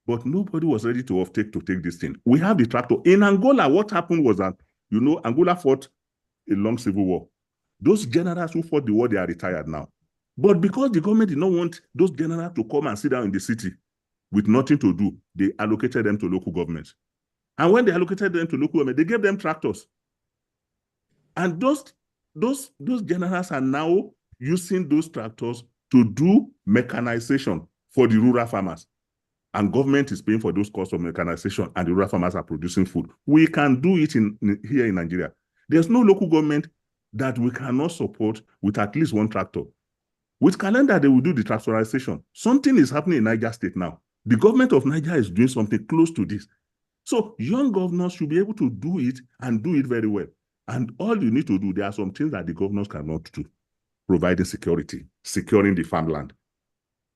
but nobody was ready to take this thing. We have the tractor. In Angola, what happened was that, Angola fought a long civil war. Those generals who fought the war, they are retired now. But because the government did not want those generals to come and sit down in the city with nothing to do, they allocated them to local governments. And when they allocated them to local government, they gave them tractors. And those generals are now using those tractors to do mechanization for the rural farmers. And government is paying for those costs of mechanization, and the rural farmers are producing food. We can do it here in Nigeria. There's no local government that we cannot support with at least one tractor. With calendar, they will do the tractorization. Something is happening in Niger State now. The government of Niger is doing something close to this. So young governors should be able to do it and do it very well. And all you need to do, there are some things that the governors cannot do. Providing security, securing the farmland.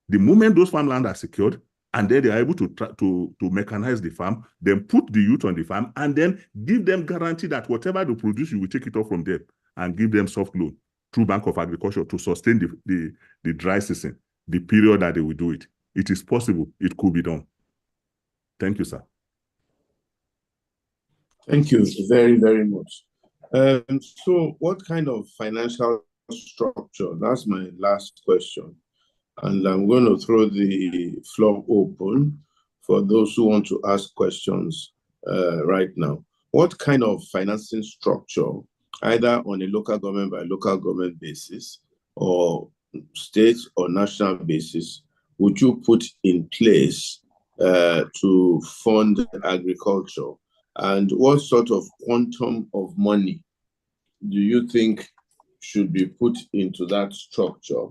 The moment those farmland are secured, and then they are able to mechanize the farm, then put the youth on the farm, and then give them guarantee that whatever they produce, you will take it off from them and give them soft loan through Bank of Agriculture to sustain the dry season, the period that they will do it. It is possible. It could be done. Thank you, sir. Thank you very, very much. So what kind of financial structure? That's my last question. And I'm going to throw the floor open for those who want to ask questions right now. What kind of financing structure, either on a local government by local government basis or state or national basis, would you put in place to fund agriculture? And what sort of quantum of money do you think should be put into that structure?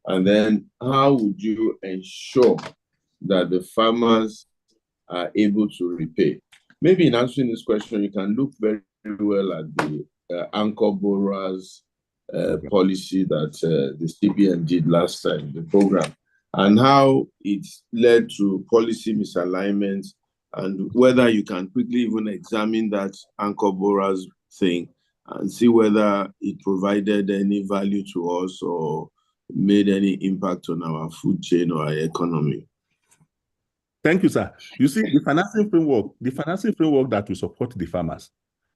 And then how would you ensure that the farmers are able to repay? Maybe in answering this question, you can look very well at the Anchor Borrowers policy that the CBN did last time, the program, and how it led to policy misalignment, and whether you can quickly even examine that anchor borrowers thing and see whether it provided any value to us or made any impact on our food chain or our economy. Thank you, sir. You see, the financing framework that will support the farmers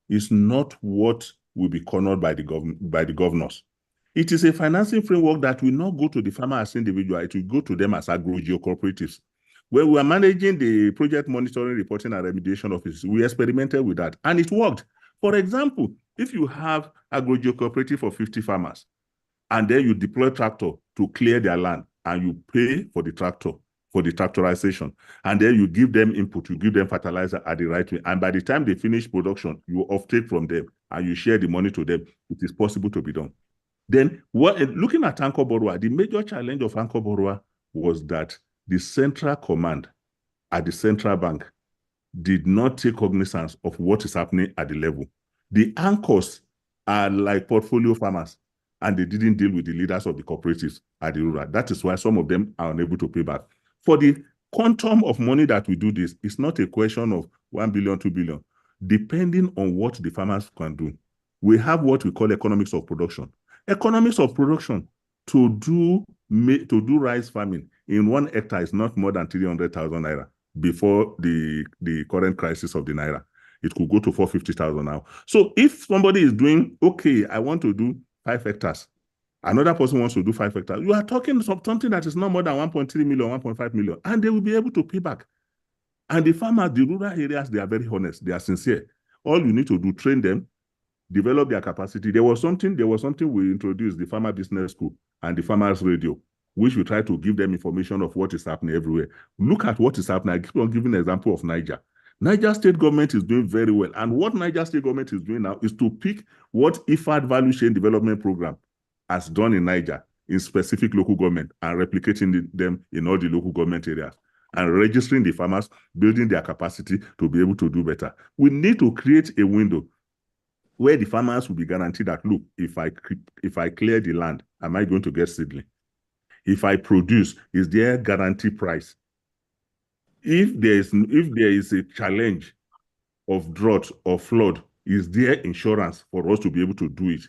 is not what will be cornered by the governors. It is a financing framework that will not go to the farmer as individual. It will go to them as agro-geo cooperatives. When we are managing the project monitoring, reporting, and remediation office, we experimented with that, and it worked. For example, if you have agro-geo cooperative for 50 farmers, and then you deploy tractor to clear their land, and you pay for the tractor, for the tractorization, and then you give them input, you give them fertilizer at the right way, and by the time they finish production, you offtake from them, and you share the money to them. It is possible to be done. Then, looking at anchor borrower, the major challenge of anchor borrower was that the central command at the central bank did not take cognizance of what is happening at the level. The anchors are like portfolio farmers, and they didn't deal with the leaders of the cooperatives at the rural. That is why some of them are unable to pay back. For the quantum of money that we do this, it's not a question of 1 billion, 2 billion. Depending on what the farmers can do, we have what we call economics of production. Economics of production, to do rice farming in 1 hectare is not more than 300,000 naira before the current crisis of the naira. It could go to 450,000 now. So if somebody is doing, okay, I want to do 5 hectares, another person wants to do 5 hectares, you are talking something that is not more than 1.3 million, 1.5 million, and they will be able to pay back. And the farmers, the rural areas, they are very honest, they are sincere. All you need to do, train them, develop their capacity. There was something we introduced, the Farmer Business School and the Farmers Radio, which we try to give them information of what is happening everywhere. Look at what is happening. I keep on giving an example of Niger. Niger State government is doing very well. And what Niger State government is doing now is to pick what IFAD Value Chain Development Program has done in Niger in specific local government and replicating them in all the local government areas and registering the farmers, building their capacity to be able to do better. We need to create a window where the farmers will be guaranteed that, look, if I clear the land, am I going to get seedling? If I produce, is there a guaranteed price? If there is a challenge of drought or flood, is there insurance for us to be able to do it?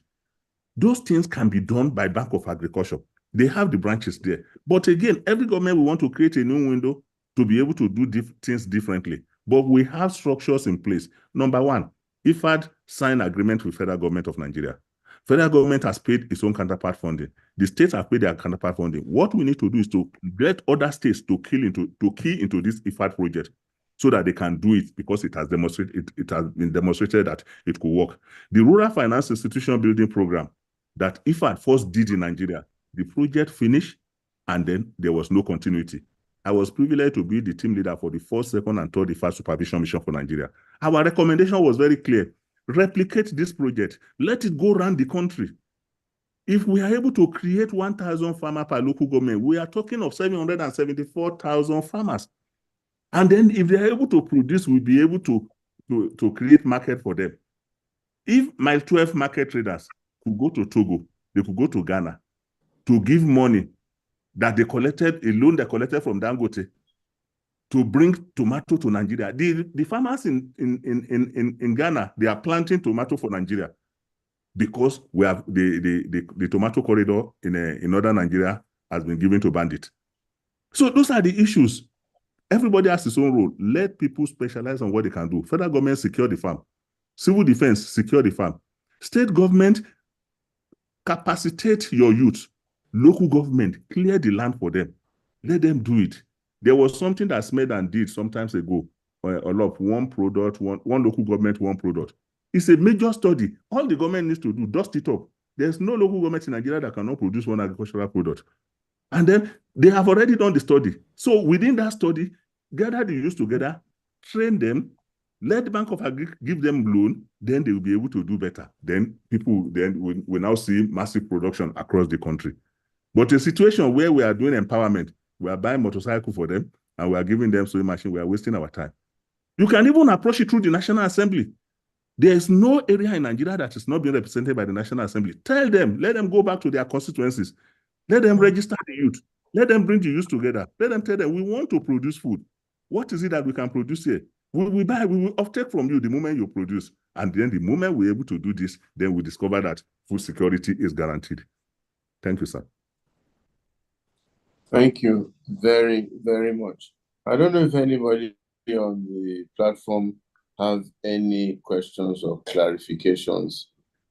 Those things can be done by Bank of Agriculture. They have the branches there. But again, every government will want to create a new window to be able to do things differently. But we have structures in place. Number one, IFAD signed agreement with Federal Government of Nigeria. Federal government has paid its own counterpart funding. The states have paid their counterpart funding. What we need to do is to get other states to key into this IFAD project so that they can do it, because it has been demonstrated that it could work. The Rural Finance Institution Building Program that IFAD first did in Nigeria, the project finished and then there was no continuity. I was privileged to be the team leader for the first, second, and third IFAD supervision mission for Nigeria. Our recommendation was very clear. Replicate this project. Let it go around the country. If we are able to create 1,000 farmers per local government, we are talking of 774,000 farmers. And then if they are able to produce, we'll be able to create market for them. If my 12 market traders could go to Togo, they could go to Ghana to give money that they collected, a loan they collected from Dangote, to bring tomato to Nigeria. The farmers in Ghana, they are planting tomato for Nigeria because we have the tomato corridor in northern Nigeria has been given to bandits. So those are the issues. Everybody has his own role. Let people specialize on what they can do. Federal government, secure the farm. Civil defense, secure the farm. State government, capacitate your youth. Local government, clear the land for them. Let them do it. There was something that SMED and did sometimes ago, a lot of one product, one local government, one product. It's a major study. All the government needs to do, dust it up. There's no local government in Nigeria that cannot produce one agricultural product. And then they have already done the study. So within that study, gather the youth together, train them, let the Bank of Agri give them loan, then they will be able to do better. Then people will now see massive production across the country. But a situation where we are doing empowerment, we are buying motorcycle for them, and we are giving them sewing machine, we are wasting our time. You can even approach it through the National Assembly. There is no area in Nigeria that is not being represented by the National Assembly. Tell them, let them go back to their constituencies. Let them register the youth. Let them bring the youth together. Let them tell them, we want to produce food. What is it that we can produce here? We will offtake from you the moment you produce. And then the moment we're able to do this, then we discover that food security is guaranteed. Thank you, sir. Thank you very, very much. I don't know if anybody on the platform have any questions or clarifications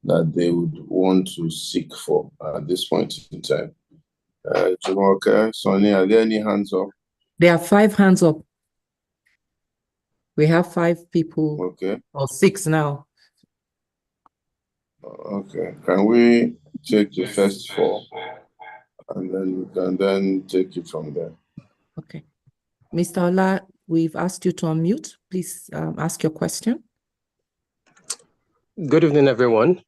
that they would want to seek for at this point in time. Jumoke, Sonny, are there any hands up? There are 5 hands up. We have 5 people. Okay. Or 6 now. Okay. Can we take the first 4? And then we can then take it from there. Okay. Mr. Ola, we've asked you to unmute. Please ask your question. Good evening, everyone.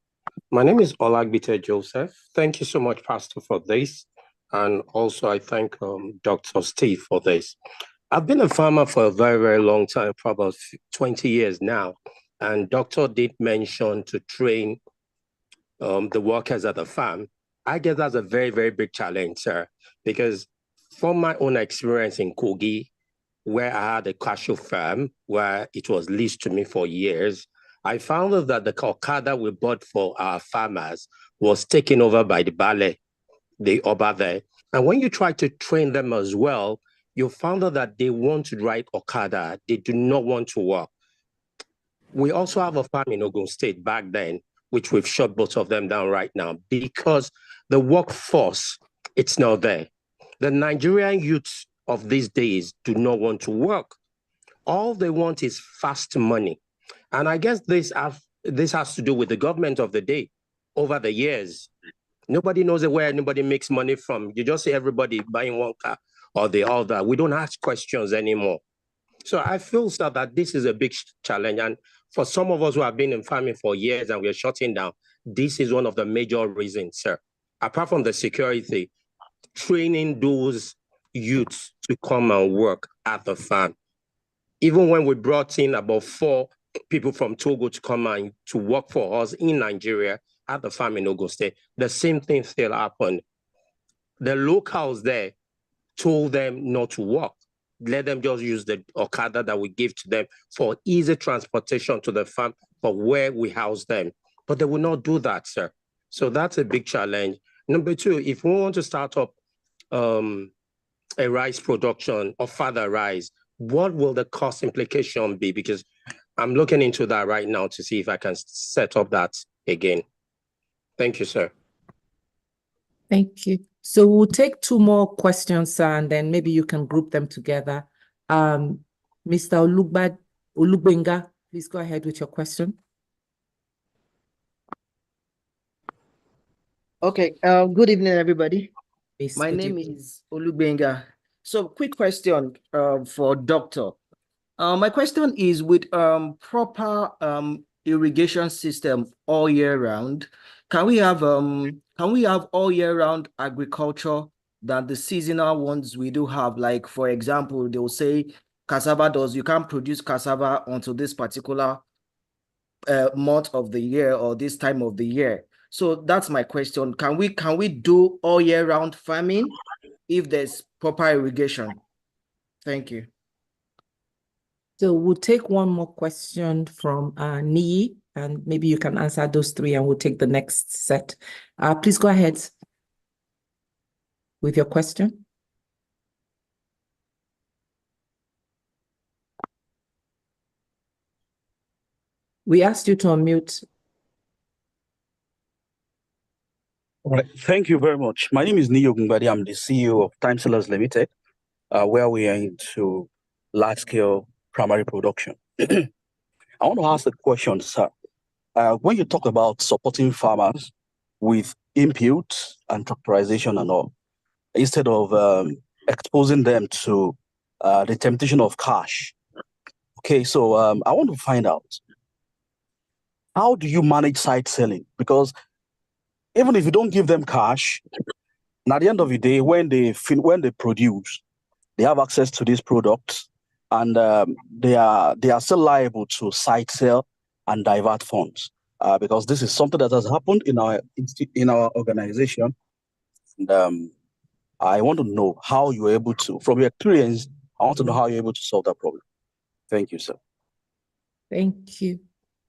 My name is Olagbite Joseph. Thank you so much, Pastor, for this. And also I thank Dr. Steve for this. I've been a farmer for a very, very long time, for about 20 years now. And Doctor did mention to train the workers at the farm. I guess that's a very, very big challenge, sir, because from my own experience in Kogi, where I had a cashew farm, where it was leased to me for years, I found out that the Okada we bought for our farmers was taken over by the Bale, the Oba there. And when you try to train them as well, you found out that they want to ride Okada. They do not want to work. We also have a farm in Ogun State back then, which we've shut both of them down right now because the workforce, it's not there. The Nigerian youths of these days do not want to work. All they want is fast money. And I guess this has to do with the government of the day over the years. Nobody knows where anybody makes money from. You just see everybody buying one car or the other. We don't ask questions anymore. So I feel that this is a big challenge. And for some of us who have been in farming for years and we're shutting down, this is one of the major reasons, sir. Apart from the security, training those youths to come and work at the farm. Even when we brought in about 4 people from Togo to come and to work for us in Nigeria at the farm in Ogun State, the same thing still happened. The locals there told them not to work. Let them just use the Okada that we give to them for easy transportation to the farm for where we house them. But they will not do that, sir. So that's a big challenge. Number 2, if we want to start up a rice production or further rice, what will the cost implication be? Because I'm looking into that right now to see if I can set up that again. Thank you, sir. Thank you. So we'll take 2 more questions, sir, and then maybe you can group them together. Mr. Olugbenga, please go ahead with your question. Okay, good evening, everybody. Yes, My good name evening. is Olugbenga. So quick question for Doctor. My question is with proper irrigation system all year round, can we have all year round agriculture than the seasonal ones we do have? Like, for example, they'll say cassava you can't produce cassava until this particular month of the year or this time of the year. So that's my question. Can we do all year round farming if there's proper irrigation? Thank you. So we'll take 1 more question from Nii, and maybe you can answer those 3 and we'll take the next set. Please go ahead with your question. We asked you to unmute. All right. Thank you very much. My name is Niyo Gumbadi. I'm the CEO of Time Sellers Limited, where we are into large-scale primary production. I want to ask a question, sir. When you talk about supporting farmers with inputs and tractorization and all, instead of exposing them to the temptation of cash. Okay, so I want to find out, how do you manage side selling? Because even if you don't give them cash, and at the end of the day, when they produce, they have access to these products, and they are still liable to side sell and divert funds, because this is something that has happened in our organization. And I want to know how you were able to, from your experience, I want to know how you're able to solve that problem. Thank you, sir. Thank you.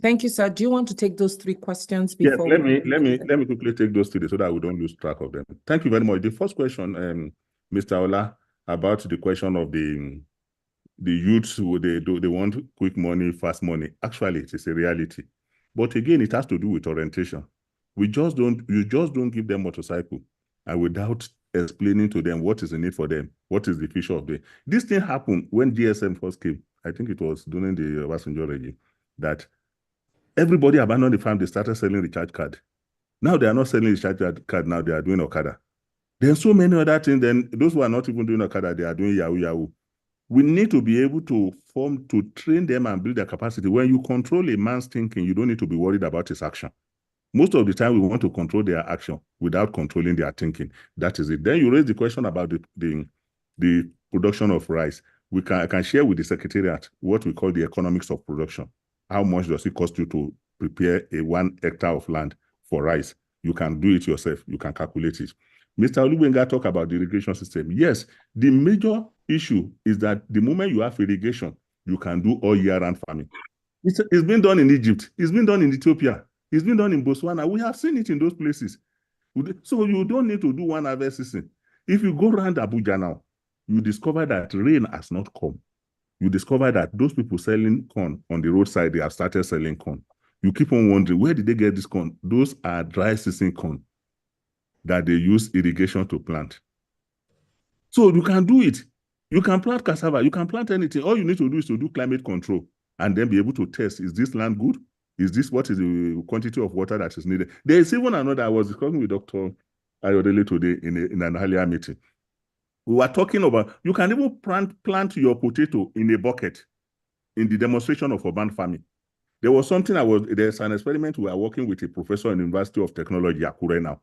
Thank you, sir. Do you want to take those 3 questions Yes, before let me quickly take those 3 so that we don't lose track of them. Thank you very much. The first question, Mr. Ola, about the question of the youths who they want quick money, fast money. Actually, it is a reality. But again, it has to do with orientation. You just don't give them motorcycle and without explaining to them what is the need for them, what is the future of them. This thing happened when GSM first came. I think it was during the Obasanjo regime that everybody abandoned the farm, they started selling recharge card. Now they are not selling recharge card, now they are doing Okada. There's so many other things, then those who are not even doing Okada, they are doing Yahoo. We need to be able to train them and build their capacity. When you control a man's thinking, you don't need to be worried about his action. Most of the time, we want to control their action without controlling their thinking. That is it. Then you raise the question about the production of rice. I can share with the Secretariat what we call the economics of production. How much does it cost you to prepare a 1 hectare of land for rice? You can do it yourself. You can calculate it. Mr. Olubenga talked about the irrigation system. Yes, the major issue is that the moment you have irrigation, you can do all year-round farming. It's been done in Egypt. It's been done in Ethiopia. It's been done in Botswana. We have seen it in those places. So you don't need to do one harvest season. If you go around Abuja now, you discover that rain has not come. You discover that those people selling corn on the roadside, they have started selling corn. You keep on wondering, where did they get this corn? Those are dry season corn that they use irrigation to plant. So you can do it. You can plant cassava. You can plant anything. All you need to do is to do climate control and then be able to test, is this land good? What is the quantity of water that is needed? There is even another, I was discussing with Dr. Ayodele today in an earlier meeting. We were talking about, you can even plant your potato in a bucket in the demonstration of urban farming. There was something there's an experiment we are working with a professor in the University of Technology, Akure now,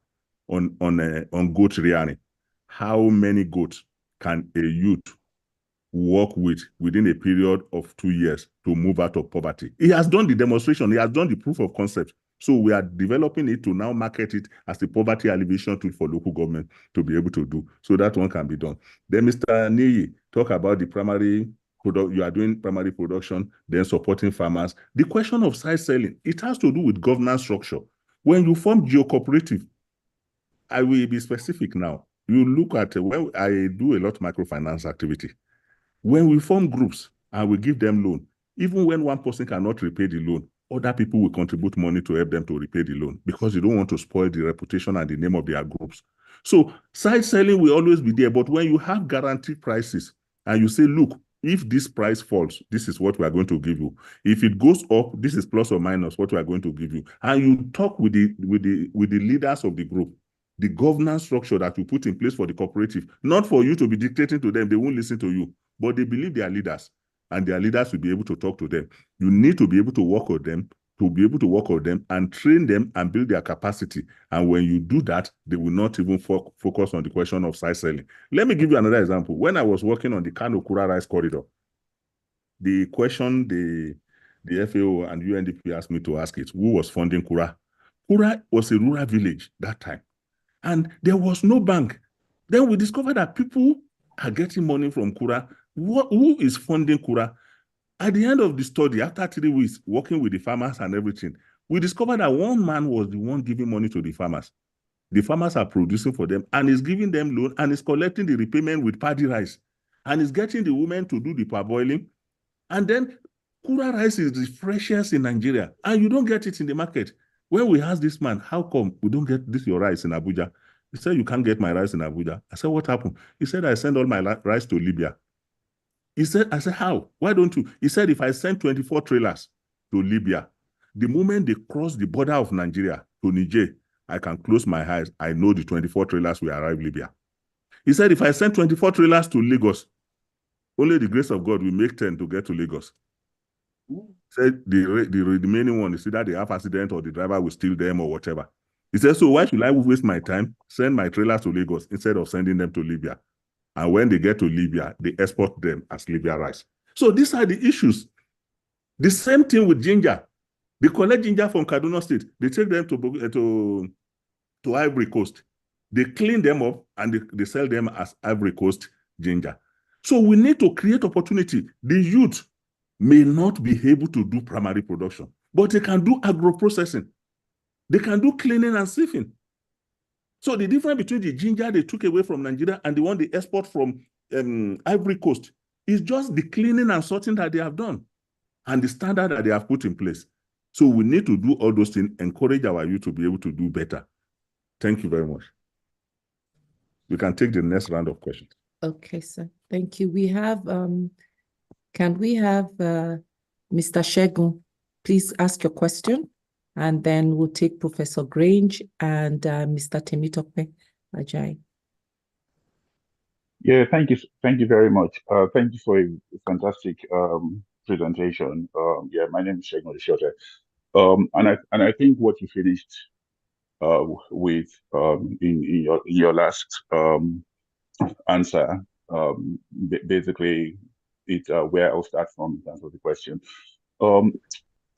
on goat rearing. How many goats can a youth work with within a period of 2 years to move out of poverty? He has done the demonstration. He has done the proof of concept. So we are developing it to now market it as a poverty alleviation tool for local government to be able to do. So that one can be done. Then Mr. Niyi talk about the primary product. You are doing primary production, then supporting farmers. The question of side selling, it has to do with governance structure. When you form geo-cooperative, I will be specific now. You look at, when I do a lot of microfinance activity. When we form groups and we give them loan, even when one person cannot repay the loan, other people will contribute money to help them to repay the loan because you don't want to spoil the reputation and the name of their groups. So side selling will always be there, but when you have guaranteed prices and you say, look, if this price falls, this is what we are going to give you. If it goes up, this is plus or minus what we are going to give you. And you talk with the leaders of the group, the governance structure that you put in place for the cooperative, not for you to be dictating to them, they won't listen to you, but they believe they are leaders and their leaders will be able to talk to them. You need to be able to work with them, and train them and build their capacity. And when you do that, they will not even focus on the question of side selling. Let me give you another example. When I was working on the Kano-Kura rice corridor, the question the FAO and UNDP asked me to ask is, who was funding Kura? Kura was a rural village that time, and there was no bank. Then we discovered that people are getting money from Kura. Who is funding Kura? At the end of the study, after 3 weeks working with the farmers and everything, we discovered that one man was the one giving money to the farmers. The farmers are producing for them and is giving them loan and is collecting the repayment with paddy rice and is getting the women to do the parboiling. And then Kura rice is the freshest in Nigeria and you don't get it in the market. When we asked this man, how come we don't get your rice in Abuja? He said, you can't get my rice in Abuja. I said, what happened? He said, I send all my rice to Libya. I said, how? Why don't you? He said, if I send 24 trailers to Libya, the moment they cross the border of Nigeria to Niger, I can close my eyes. I know the 24 trailers will arrive Libya. He said, if I send 24 trailers to Lagos, only the grace of God will make 10 to get to Lagos. He said, the remaining one is either they have accident or the driver will steal them or whatever. He said, so why should I waste my time, send my trailers to Lagos instead of sending them to Libya? And when they get to Libya, they export them as Libya rice. So these are the issues. The same thing with ginger. They collect ginger from Kaduna State. They take them to Ivory Coast. They clean them up and they sell them as Ivory Coast ginger. So we need to create opportunity. The youth may not be able to do primary production, but they can do agro-processing. They can do cleaning and sieving. So the difference between the ginger they took away from Nigeria and the one they export from Ivory Coast is just the cleaning and sorting that they have done and the standard that they have put in place. So we need to do all those things, encourage our youth to be able to do better. Thank you very much. We can take the next round of questions. Okay, sir. Thank you. We have, can we have Mr. Segun, please ask your question, and then we'll take Professor Grange and Mr. Temitope Ajayi. Yeah, thank you very much. Thank you for a fantastic presentation. Yeah, my name is Segun Olushote. And I think what you finished with in your last answer, basically where I'll start from in terms of the question.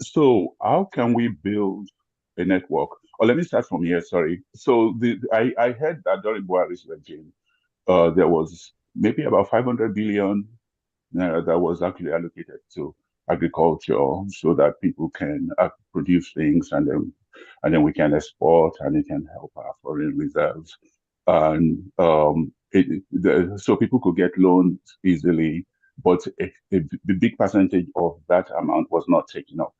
So how can we build a network? Or let me start from here, sorry. So I heard that during Buhari's regime, there was maybe about 500 billion that was actually allocated to agriculture so that people can produce things and then we can export and it can help our foreign reserves. And so people could get loans easily, but the big percentage of that amount was not taken up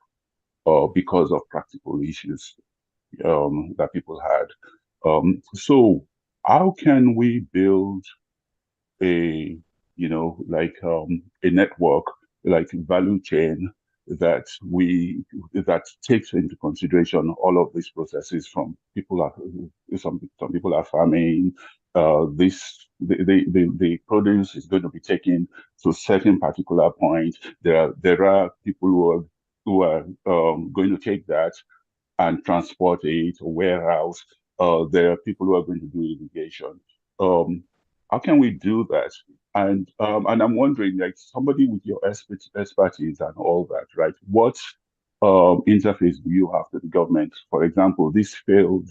because of practical issues that people had. So how can we build a a network, like value chain that takes into consideration all of these processes from some people are farming, the produce is going to be taken to a certain particular point. There are people who are going to take that and transport it to warehouse. There are people who are going to do irrigation. How can we do that? And I'm wondering, like somebody with your expertise and all that, right? What interface do you have to the government? For example, these failed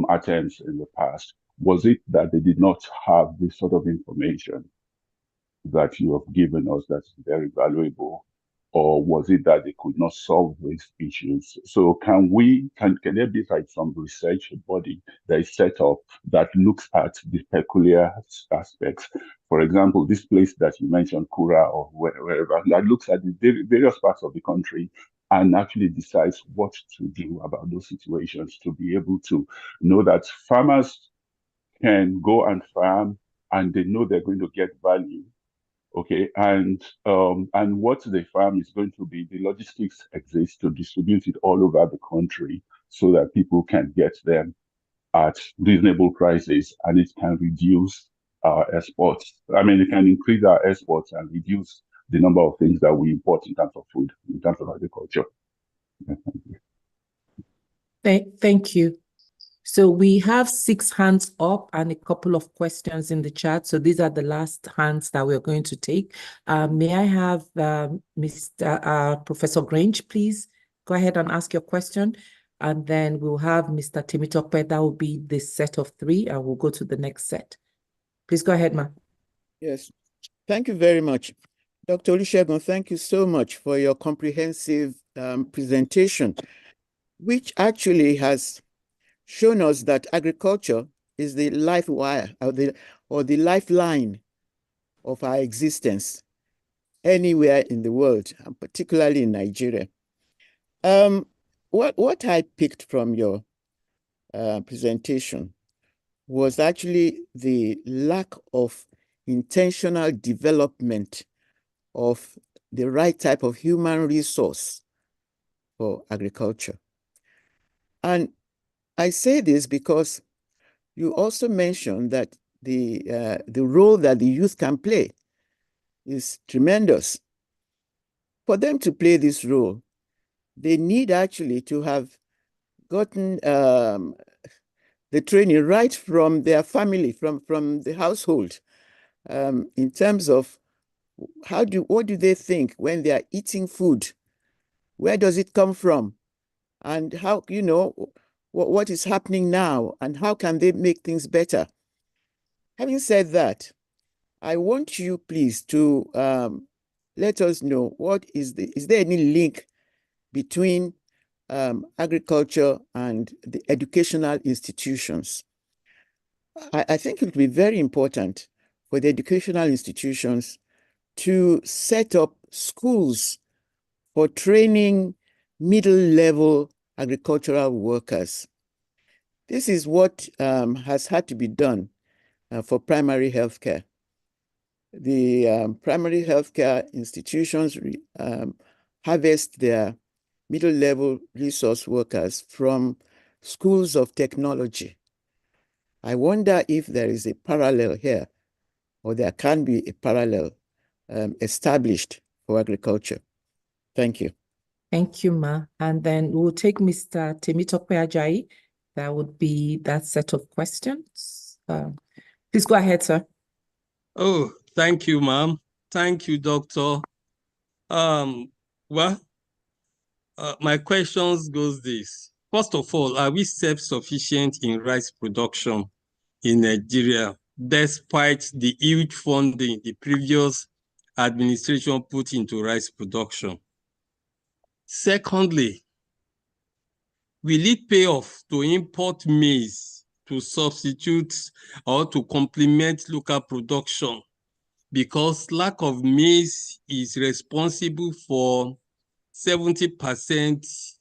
attempts in the past, was it that they did not have this sort of information that you have given us that's very valuable? Or was it that they could not solve these issues? So can there be like some research body that is set up that looks at the peculiar aspects? For example, this place that you mentioned, Kura or wherever, that looks at the various parts of the country and actually decides what to do about those situations, to be able to know that farmers can go and farm and they know they're going to get value. Okay, and what they farm is going to be, the logistics exists to distribute it all over the country so that people can get them at reasonable prices, and it can reduce our exports. I mean, it can increase our exports and reduce the number of things that we import in terms of food, in terms of agriculture. Thank you. So we have 6 hands up and a couple of questions in the chat. So these are the last hands that we're going to take. May I have Professor Grange, please go ahead and ask your question. And then we'll have Mr. Temitope. That will be the set of 3, and we'll go to the next set. Please go ahead, ma'am. Yes, thank you very much. Dr. Olusegun, thank you so much for your comprehensive presentation, which actually has shown us that agriculture is the life wire or the lifeline of our existence anywhere in the world, and particularly in Nigeria. What I picked from your presentation was actually the lack of intentional development of the right type of human resource for agriculture. And I say this because you also mentioned that the role that the youth can play is tremendous. For them to play this role, they need actually to have gotten the training right from their family, from the household, in terms of what do they think when they are eating food Where does it come from? And how, you know, what is happening now and how can they make things better? Having said that, I want you please to let us know is there any link between agriculture and the educational institutions? I think it would be very important for the educational institutions to set up schools for training middle-level agricultural workers. This is what has had to be done for primary healthcare. The primary healthcare institutions harvest their middle-level resource workers from schools of technology. I wonder if there is a parallel here, or there can be a parallel established for agriculture. Thank you. Thank you, Ma. And then we'll take Mr. Temitope Ajayi. That would be that set of questions. Please go ahead, sir. Oh, thank you, ma'am. Thank you, doctor. My questions goes this. First of all, are we self-sufficient in rice production in Nigeria, despite the huge funding the previous administration put into rice production? Secondly, will it pay off to import maize to substitute or to complement local production? Because lack of maize is responsible for 70%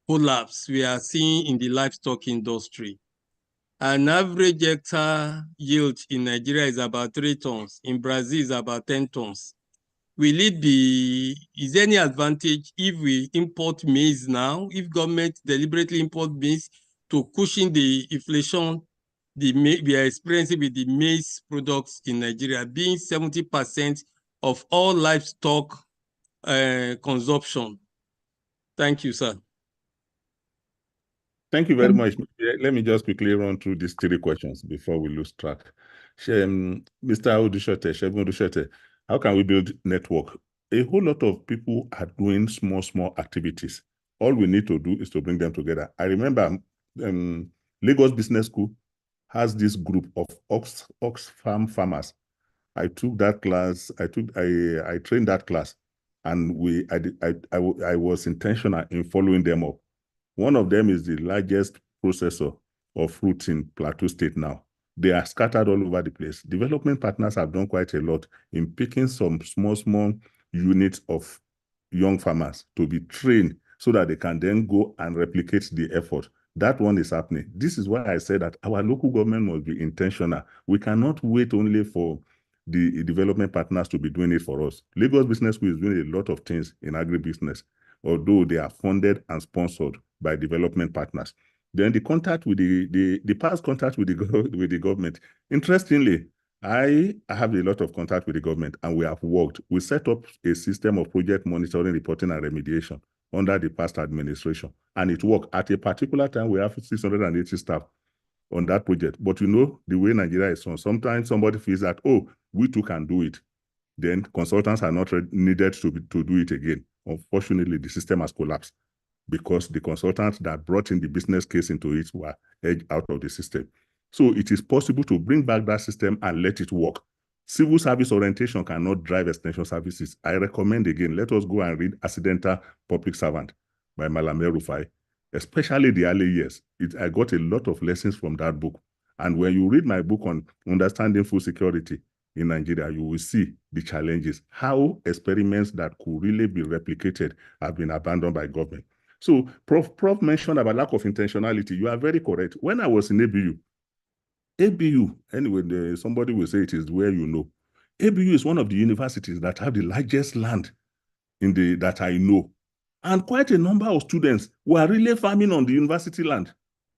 collapse we are seeing in the livestock industry. An average hectare yield in Nigeria is about 3 tons. In Brazil, is about 10 tons. Is there any advantage if we import maize now, if government deliberately import maize to cushion the inflation we are experiencing with the maize products in Nigeria, being 70% of all livestock consumption? Thank you, sir. Thank you very much. Let me just quickly run through these 3 questions before we lose track. Mr. Segun Odusote, how can we build network? A whole lot of people are doing small activities. All we need to do is to bring them together. I remember Lagos Business School has this group of Oxfam farmers. I took that class. I trained that class, and I was intentional in following them up. One of them is the largest processor of fruit in Plateau State now. They are scattered all over the place. Development partners have done quite a lot in picking some small units of young farmers to be trained so that they can then go and replicate the effort. That one is happening. This is why I said that our local government must be intentional. We cannot wait only for the development partners to be doing it for us. Lagos Business School is doing a lot of things in agribusiness, although they are funded and sponsored by development partners. Then the contact with the past contact with the government. Interestingly, I have a lot of contact with the government, and we have worked. We set up a system of project monitoring, reporting, and remediation under the past administration, and it worked. At a particular time, we have 680 staff on that project. But you know, the way Nigeria is run, sometimes somebody feels that, oh, we too can do it. Then consultants are not needed to do it again. Unfortunately, the system has collapsed because the consultants that brought in the business case into it were edged out of the system. So it is possible to bring back that system and let it work. Civil service orientation cannot drive extension services. I recommend again, let us go and read Accidental Public Servant by Mallam El-Rufai, especially the early years. I got a lot of lessons from that book. And when you read my book on understanding food security in Nigeria, you will see the challenges, how experiments that could really be replicated have been abandoned by government. So Prof mentioned about lack of intentionality. You are very correct. When I was in ABU, anyway, somebody will say it is where you know. ABU is one of the universities that have the largest land that I know. And quite a number of students were really farming on the university land.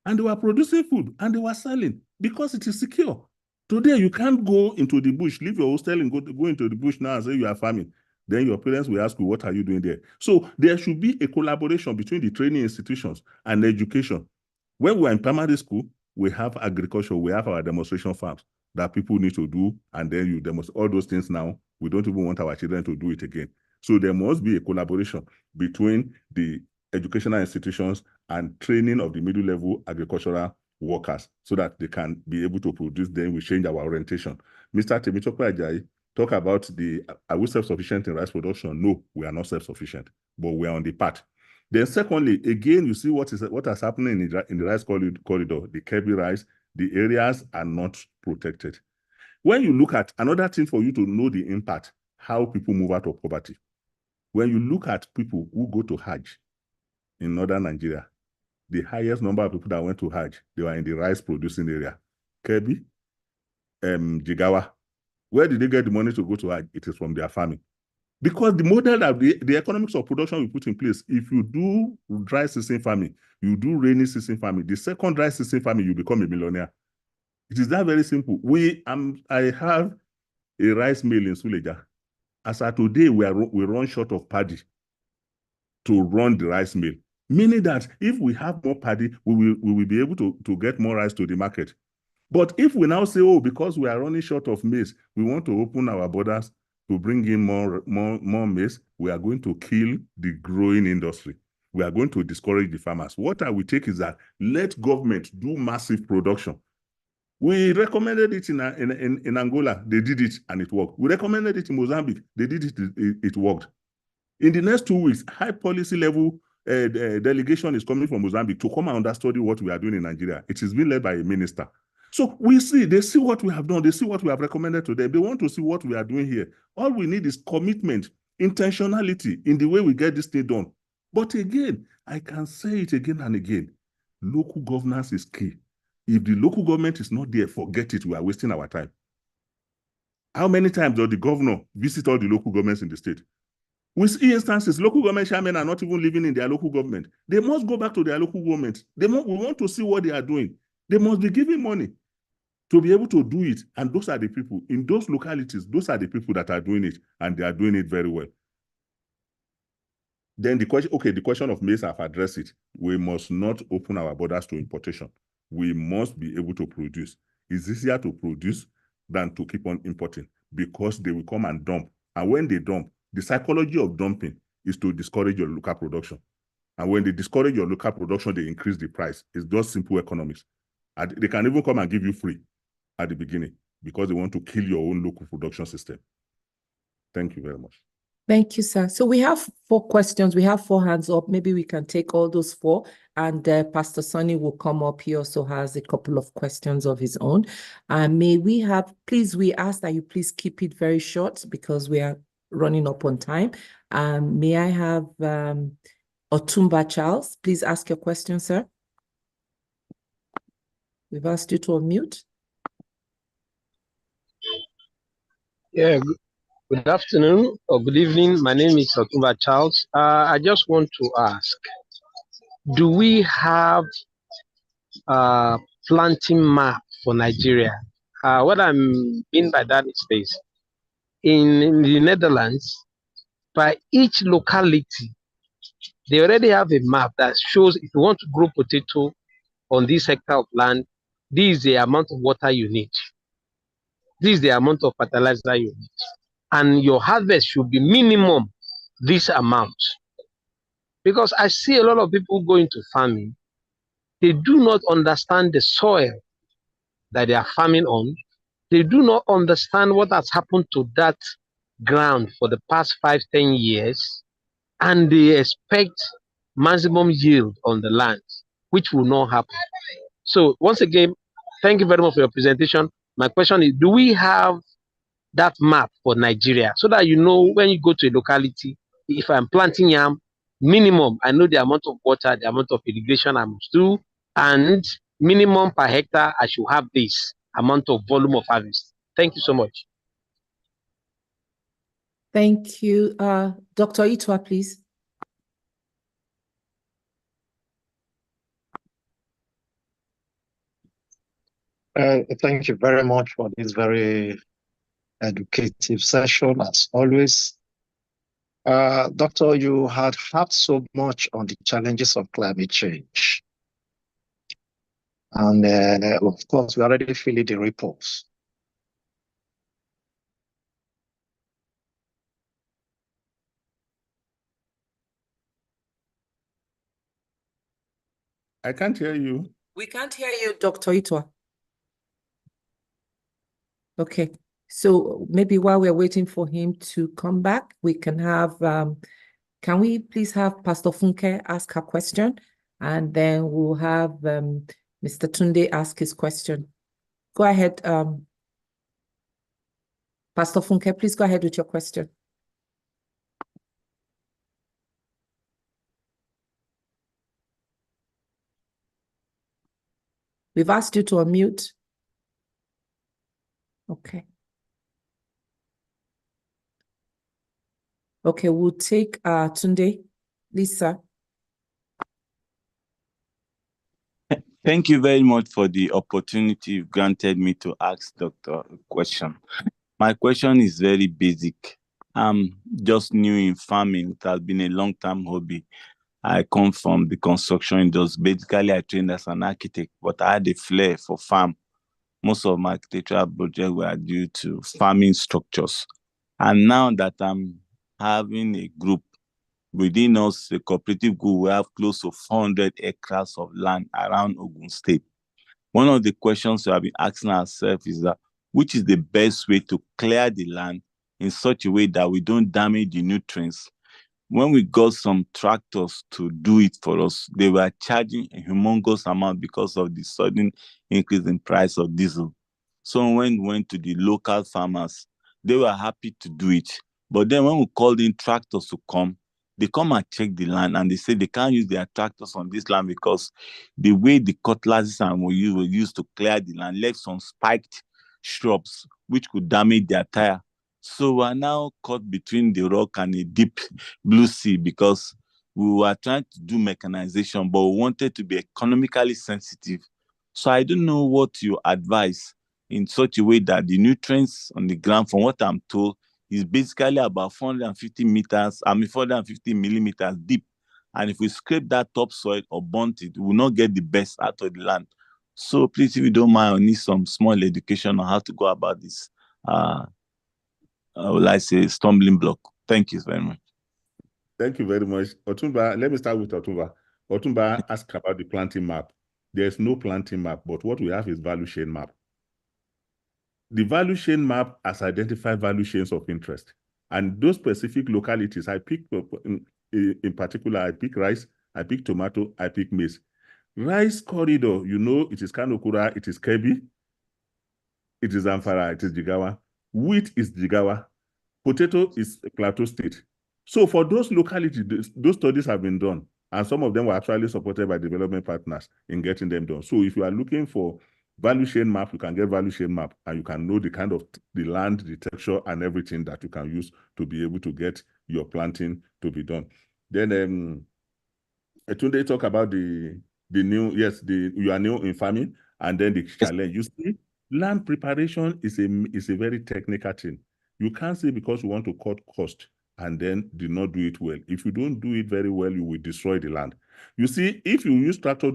And they were producing food and they were selling because it is secure. Today, you can't go into the bush, leave your hostel and go into the bush now and say you are farming. Then your parents will ask you, what are you doing there? So there should be a collaboration between the training institutions and education. When we're in primary school, we have agriculture, we have our demonstration farms that people need to do, and then you demonstrate all those things now. We don't even want our children to do it again. So there must be a collaboration between the educational institutions and training of the middle level agricultural workers so that they can be able to produce. Then we change our orientation. Mr. Temitope Ajayi talk about are we self-sufficient in rice production? No, we are not self-sufficient, but we are on the path. Then secondly, again, you see what has happened in the rice corridor, the Kebbi rice, the areas are not protected. When you look at another thing for you to know the impact, how people move out of poverty. When you look at people who go to Hajj in northern Nigeria, the highest number of people that went to Hajj, they were in the rice producing area. Kebbi, Jigawa. Where did they get the money to go to Hajj? It is from their farming. Because the model that the economics of production we put in place, if you do dry season farming, you do rainy season farming, the second dry season farming, you become a millionaire. It is that very simple. I have a rice mill in Suleja. As of today, we run short of paddy to run the rice mill. Meaning that if we have more paddy, we will be able to get more rice to the market. But if we now say, oh, because we are running short of maize, we want to open our borders to bring in more maize, we are going to kill the growing industry. We are going to discourage the farmers. What I will take is that let government do massive production. We recommended it in Angola, they did it and it worked. We recommended it in Mozambique, they did it, it worked. In the next 2 weeks, high policy level delegation is coming from Mozambique to come and understudy what we are doing in Nigeria. It is being led by a minister. So they see what we have done, they see what we have recommended to them. They want to see what we are doing here. All we need is commitment, intentionality in the way we get this thing done. But again, I can say it again and again, local governance is key. If the local government is not there, forget it, we are wasting our time. How many times does the governor visit all the local governments in the state? We see instances, local government chairmen are not even living in their local government. They must go back to their local government. We want to see what they are doing. They must be giving money to be able to do it. And those are the people, in those localities, those are the people that are doing it, and they are doing it very well. Then the question of maize, I've addressed it. We must not open our borders to importation. We must be able to produce. It's easier to produce than to keep on importing because they will come and dump. And when they dump, the psychology of dumping is to discourage your local production. And when they discourage your local production, they increase the price. It's just simple economics. And they can even come and give you free at the beginning because they want to kill your own local production system. Thank you very much. Thank you, sir. So we have 4 questions. We have 4 hands up. Maybe we can take all those 4. And Pastor Sonny will come up. He also has a couple of questions of his own. Please, we ask that you please keep it very short because we are running up on time. May I have Otumba Charles? Please ask your question, sir. We've asked you to unmute. Yeah, good afternoon or good evening. My name is Otumba Charles. I just want to ask, do we have a planting map for Nigeria? What I mean by that is this. In the Netherlands, by each locality, they already have a map that shows if you want to grow potato on this hectare of land, this is the amount of water you need. This is the amount of fertilizer you need. And your harvest should be minimum this amount. Because I see a lot of people go into farming, they do not understand the soil that they are farming on. They do not understand what has happened to that ground for the past 5-10 years, and they expect maximum yield on the land, which will not happen. So once again, thank you very much for your presentation. My question is, do we have that map for Nigeria so that you know when you go to a locality, if I'm planting yam, minimum, I know the amount of water, the amount of irrigation I must do, and minimum per hectare, I should have this amount of volume of harvest. Thank you so much. Thank you. Dr. Itwa, please. Thank you very much for this very educative session, as always. Doctor, you had so much on the challenges of climate change. And of course, we already feel the ripples. I can't hear you. We can't hear you, Dr. Itwa. Okay, so maybe while we're waiting for him to come back, we can have, can we please have Pastor Funke ask her question? And then we'll have Mr. Tunde ask his question. Go ahead, Pastor Funke, please go ahead with your question. We've asked you to unmute. Okay. Okay, we'll take Tunde. Lisa. Thank you very much for the opportunity you've granted me to ask Doctor a question. My question is very basic. I'm just new in farming. It has been a long-term hobby. I come from the construction industry. Basically, I trained as an architect, but I had a flair for farm. Most of my architectural projects were due to farming structures. And now that I'm having a group within us, a cooperative group, we have close to 400 acres of land around Ogun State. One of the questions we have been asking ourselves is that which is the best way to clear the land in such a way that we don't damage the nutrients? When we got some tractors to do it for us, they were charging a humongous amount because of the sudden increase in price of diesel. So when we went to the local farmers, they were happy to do it. But then when we called in tractors to come, they come and check the land and they say they can't use their tractors on this land because the way the cutlasses were used to clear the land left some spiked shrubs which could damage their tire. So we are now caught between the rock and a deep blue sea because we were trying to do mechanization, but we wanted to be economically sensitive. So I don't know what you advise in such a way that the nutrients on the ground, from what I'm told, is basically about 450 millimeters deep. And if we scrape that topsoil or burnt it, we will not get the best out of the land. So please, if you don't mind, I need some small education on how to go about this. Will I say stumbling block? Thank you very much. Thank you very much. Otumba, let me start with Otumba. Otumba asked about the planting map. There's no planting map, but what we have is value chain map. The value chain map has identified value chains of interest. And those specific localities, I picked in particular, I pick rice, I pick tomato, I pick maize. Rice corridor, you know, it is Kanokura, it is Kebbi, it is Zamfara, it is Jigawa. Wheat is Jigawa. Potato is Plateau State. So for those localities, those studies have been done, and some of them were actually supported by development partners in getting them done. So if you are looking for value chain map, you can get value chain map, and you can know the kind of the land, the texture, and everything that you can use to be able to get your planting to be done. Then Tunde talk about the new, yes, you are new in farming, and then the challenge. You see, land preparation is a very technical thing. You can't say because you want to cut cost and then do not do it well. If you don't do it very well, you will destroy the land. You see, if you use tractors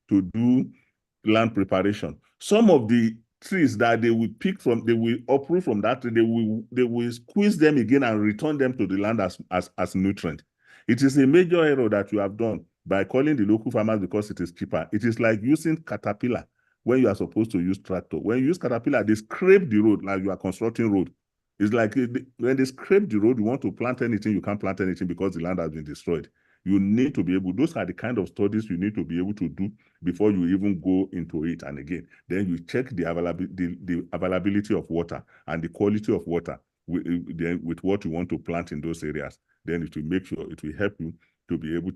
to do land preparation, some of the trees that they will pick from, they will uproot from that tree, they will squeeze them again and return them to the land as nutrient. It is a major error that you have done by calling the local farmers because it is cheaper. It is like using caterpillar when you are supposed to use tractor. When you use caterpillar, they scrape the road like you are constructing road. It's like when they scrape the road, you want to plant anything, you can't plant anything because the land has been destroyed. You need to be able, those are the kind of studies you need to be able to do before you even go into it. And again, then you check the availability of water and the quality of water with what you want to plant in those areas. Then it will make sure, it will help you to be able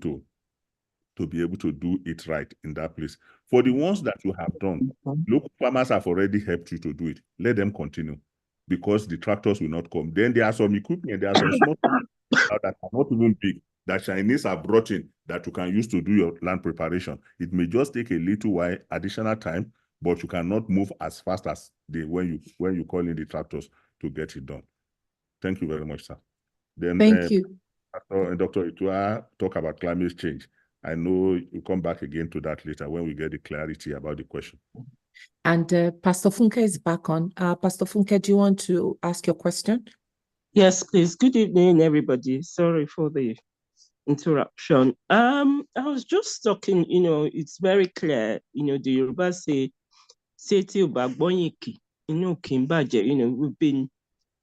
to do it right in that place. For the ones that you have done, local farmers have already helped you to do it. Let them continue because the tractors will not come. Then there are some equipment, there are some small that are not even big that Chinese have brought in that you can use to do your land preparation. It may just take a little while, additional time, but you cannot move as fast as when you call in the tractors to get it done. Thank you very much, sir. Then thank you. Dr. Itwa talk about climate change. I know you come back again to that later when we get the clarity about the question. And Pastor Funke is back on. Pastor Funke, do you want to ask your question? Yes, please. Good evening, everybody. Sorry for the interruption. I was just talking, it's very clear, the Yoruba say,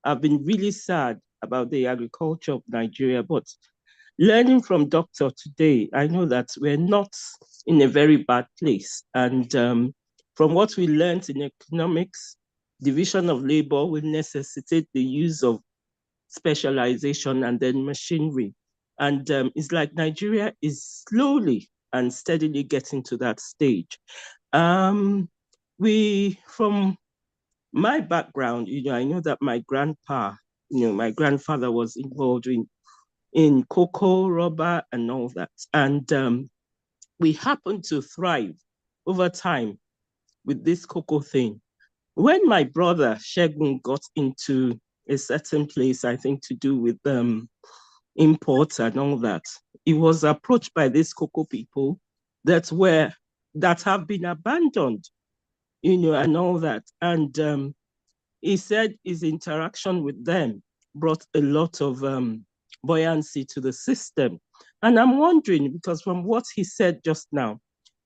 I've been really sad about the agriculture of Nigeria, but learning from Doctor today, I know that we're not in a very bad place. And from what we learned in economics, division of labor will necessitate the use of specialization and then machinery. And it's like Nigeria is slowly and steadily getting to that stage. From my background, I know that my grandpa, my grandfather was involved in cocoa, rubber, and all that. And we happened to thrive over time with this cocoa thing. When my brother Shegun got into a certain place, I think to do with imports and all that, he was approached by these cocoa people that have been abandoned, and all that. And he said his interaction with them brought a lot of buoyancy to the system. And I'm wondering, because from what he said just now,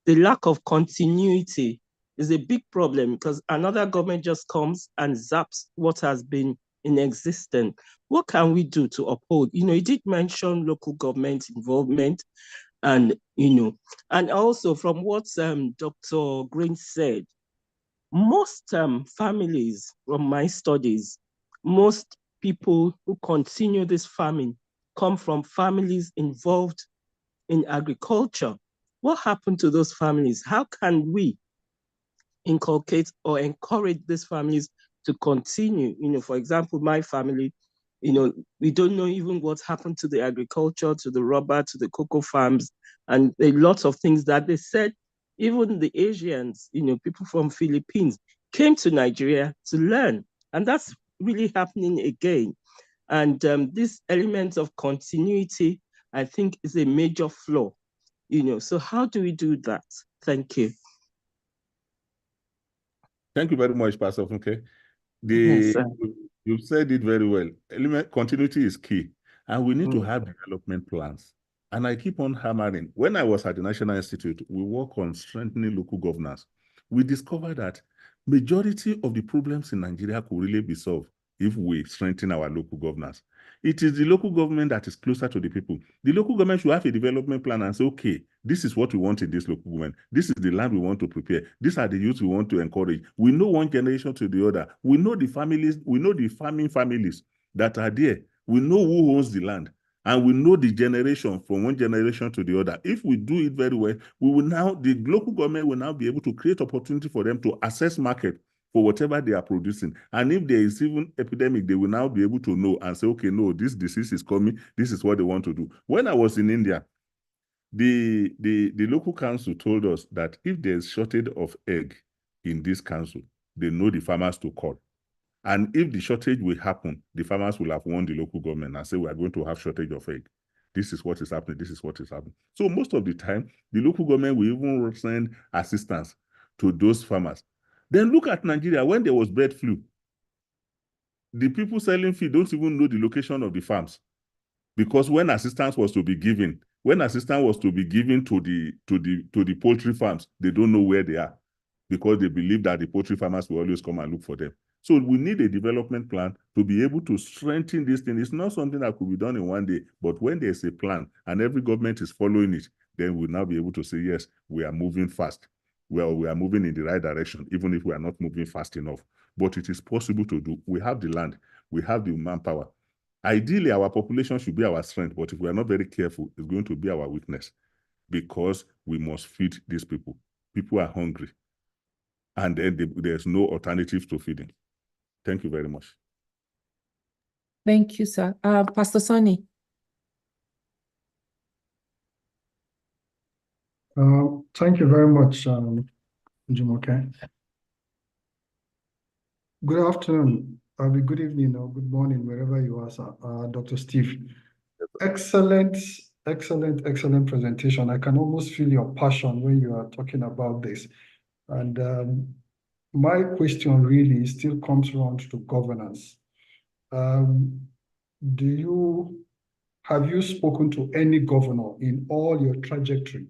the lack of continuity is a big problem, because another government just comes and zaps what has been in existence. What can we do to uphold? He did mention local government involvement, and also from what Dr. Green said, most families, from my studies, most people who continue this farming come from families involved in agriculture. What happened to those families? How can we inculcate or encourage these families to continue? For example, my family, we don't know even what happened to the agriculture, to the rubber, to the cocoa farms, and a lot of things that they said. Even the Asians, people from Philippines came to Nigeria to learn, and that's really happening again. And this element of continuity, I think, is a major flaw. So how do we do that? Thank you. Thank you very much, Pastor Funke. Yes, you've said it very well. Continuity is key, and we need to have development plans. And I keep on hammering. When I was at the National Institute, we work on strengthening local governance. We discovered that majority of the problems in Nigeria could really be solved if we strengthen our local governance. It is the local government that is closer to the people. The local government should have a development plan and say, okay, this is what we want in this local government. This is the land we want to prepare. These are the youth we want to encourage. We know one generation to the other. We know the families, we know the farming families that are there. We know who owns the land. And we know the generation from one generation to the other. If we do it very well, the local government will now be able to create opportunity for them to access market for whatever they are producing. And if there is even epidemic, they will now be able to know and say, okay, no, this disease is coming. This is what they want to do. When I was in India, the local council told us that if there's shortage of egg in this council, they know the farmers to call. And if the shortage will happen, the farmers will have warned the local government and say, we are going to have shortage of egg. This is what is happening. This is what is happening. So most of the time, the local government will even send assistance to those farmers. Then look at Nigeria. When there was bird flu, the people selling feed don't even know the location of the farms, because when assistance was to be given, to the poultry farms, they don't know where they are, because they believe that the poultry farmers will always come and look for them. So we need a development plan to be able to strengthen this thing. It's not something that could be done in one day, but when there's a plan and every government is following it, then we'll now be able to say, yes, we are moving fast. Well, we are moving in the right direction, even if we are not moving fast enough. But it is possible to do. We have the land, we have the manpower. Ideally, our population should be our strength, but if we are not very careful, it's going to be our weakness, because we must feed these people. People are hungry, and then there's no alternative to feeding. Thank you very much. Thank you, sir. Pastor Sonny. Thank you very much, Jumoke. Good afternoon, good evening, or good morning, wherever you are, sir. Dr. Steve. Excellent presentation. I can almost feel your passion when you are talking about this. And my question really still comes around to governance. Do you have you spoken to any governor in all your trajectory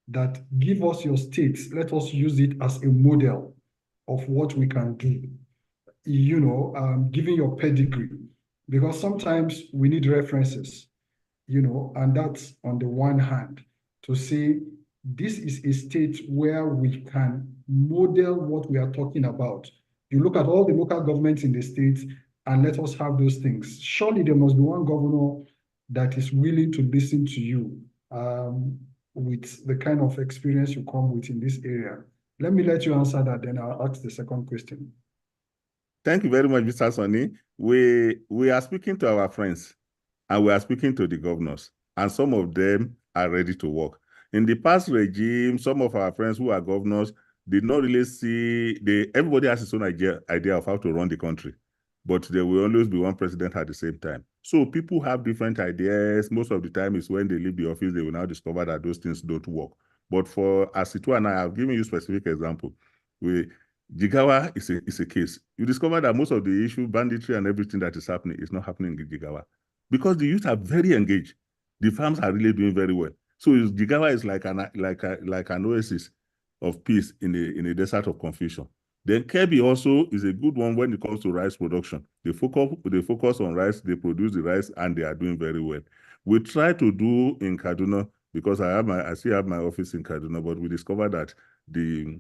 that give us your states, let us use it as a model of what we can do, you know, giving your pedigree, because sometimes we need references, you know, and that's on the one hand to say, this is a state where we can model what we are talking about. You look at all the local governments in the state and let us have those things. Surely there must be one governor that is willing to listen to you with the kind of experience you come with in this area. Let me let you answer that, then I'll ask the second question. Thank you very much, Mr. Sonny. We are speaking to our friends and we are speaking to the governors, and some of them are ready to work. In the past regime, some of our friends who are governors did not really see, everybody has his own idea of how to run the country, but there will always be one president at the same time. So people have different ideas. Most of the time is when they leave the office, they will now discover that those things don't work. But for Asitu and I have given you specific example. Jigawa is a case. You discover that most of the issue, banditry and everything that is happening is not happening in Jigawa because the youth are very engaged. The farms are really doing very well. So Jigawa is like an oasis of peace in a desert of confusion. Then Kebbi also is a good one when it comes to rice production. They focus on rice, they produce the rice, and they are doing very well. We try to do in Kaduna, because I still have my office in Kaduna, but we discovered that the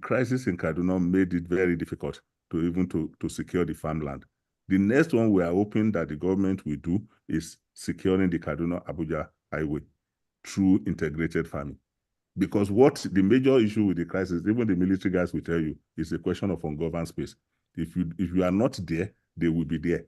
crisis in Kaduna made it very difficult to secure the farmland. The next one we are hoping that the government will do is securing the Kaduna-Abuja highway through integrated farming. Because what the major issue with the crisis, even the military guys will tell you, is a question of ungoverned space. If you are not there, they will be there.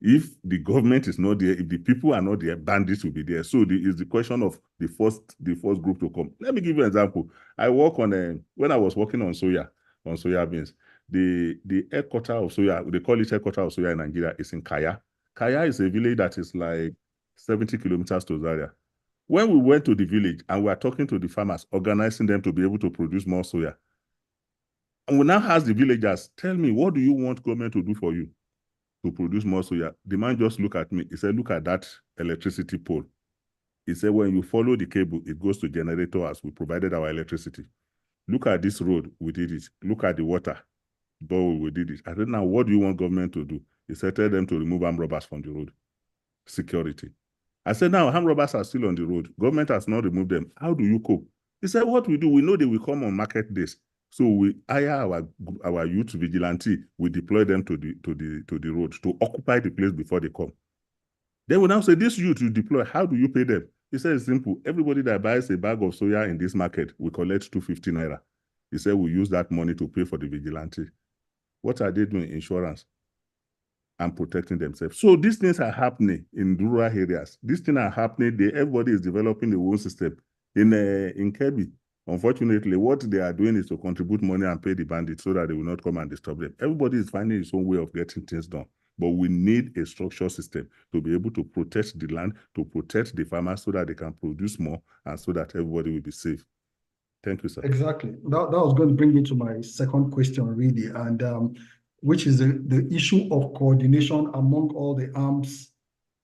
If the government is not there, if the people are not there, bandits will be there. So it's the question of the first group to come. Let me give you an example. I work on when I was working on soya beans, the headquarter of soya, they call it headquarter of soya in Nigeria, is in Kaya. Kaya is a village that is like 70 kilometers to Zaria. When we went to the village and we are talking to the farmers, organizing them to be able to produce more soya, and we now ask the villagers, tell me, what do you want government to do for you to produce more soya? The man just looked at me. He said, look at that electricity pole. He said, when you follow the cable, it goes to generator as we provided our electricity. Look at this road, we did it. Look at the water, we did it. I said, now what do you want government to do? He said, tell them to remove armed robbers from the road. Security. I said, now armed robbers are still on the road. Government has not removed them. How do you cope? He said, what we do, we know they will come on market days. So we hire our youth vigilante, we deploy them to the road to occupy the place before they come. Then we now say, this youth you deploy, how do you pay them? He said, it's simple. Everybody that buys a bag of soya in this market, we collect 250 naira. He said, we use that money to pay for the vigilante. What are they doing? Insurance and protecting themselves. So these things are happening in rural areas. These things are happening. Everybody is developing their own system. In Kebbi, unfortunately, what they are doing is to contribute money and pay the bandits so that they will not come and disturb them. Everybody is finding his own way of getting things done. But we need a structured system to be able to protect the land, to protect the farmers so that they can produce more and so that everybody will be safe. Thank you, sir. Exactly. That was going to bring me to my second question, really, and which is the issue of coordination among all the arms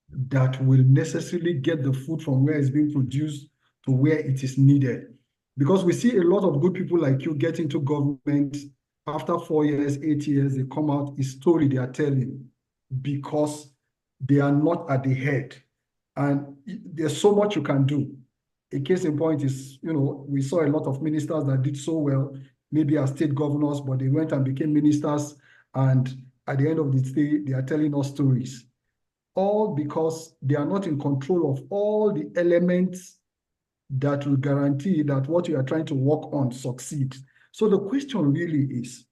that will necessarily get the food from where it's being produced to where it is needed. Because we see a lot of good people like you get into government, after 4 years, 8 years, they come out, a story they are telling because they are not at the head. And there's so much you can do. A case in point is, you know, we saw a lot of ministers that did so well, maybe as state governors, but they went and became ministers. And at the end of the day, they are telling us stories. All because they are not in control of all the elements that will guarantee that what you are trying to work on succeeds. So the question really is,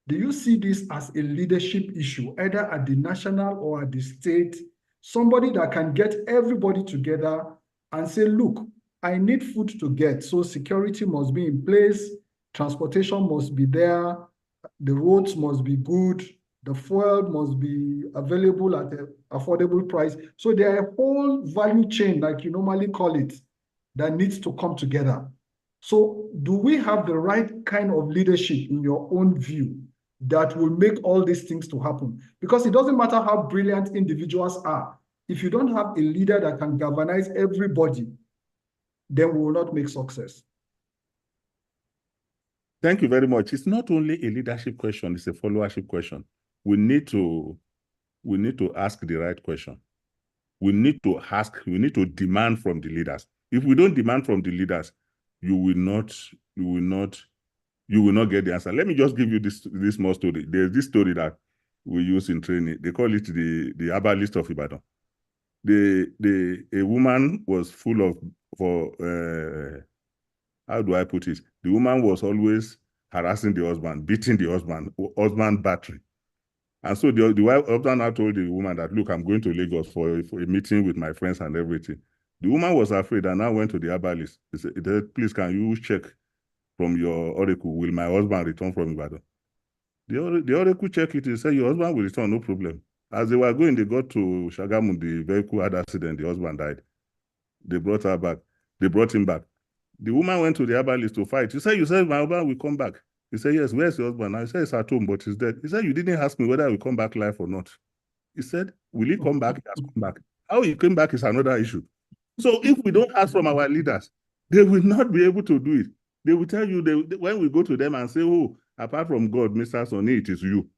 do you see this as a leadership issue, either at the national or at the state? Somebody that can get everybody together and say, look, I need food to get, so security must be in place, transportation must be there, the roads must be good, the fuel must be available at an affordable price. So there are a whole value chain, like you normally call it, that needs to come together. So do we have the right kind of leadership in your own view that will make all these things to happen? Because it doesn't matter how brilliant individuals are. If you don't have a leader that can galvanize everybody, then we will not make success. Thank you very much. It's not only a leadership question, it's a followership question. We need to ask the right question. We need to demand from the leaders. If we don't demand from the leaders, you will not get the answer. Let me just give you this small story. There's this story that we use in training. They call it the herbalist of Ibadan. A woman was full of, how do I put it? The woman was always harassing the husband, beating the husband battery. And so the husband now told the woman that, look, I'm going to Lagos for a meeting with my friends and everything. The woman was afraid and now went to the herbalist. He said, please, can you check from your oracle, will my husband return from Ibadan? The oracle checked it. He said, your husband will return, no problem. As they were going, they got to Shagamu. The vehicle had accident. The husband died. They brought her back. They brought him back. The woman went to the herbalist to fight. You said my husband will come back. He said, yes, where's your husband? I said, he's at home, but he's dead. He said, you didn't ask me whether I will come back live or not. He said, will he come back? He has come back. How he came back is another issue. So if we don't ask from our leaders, they will not be able to do it. They will tell you, when we go to them and say, oh, apart from God, Mr. Sonny, it is you.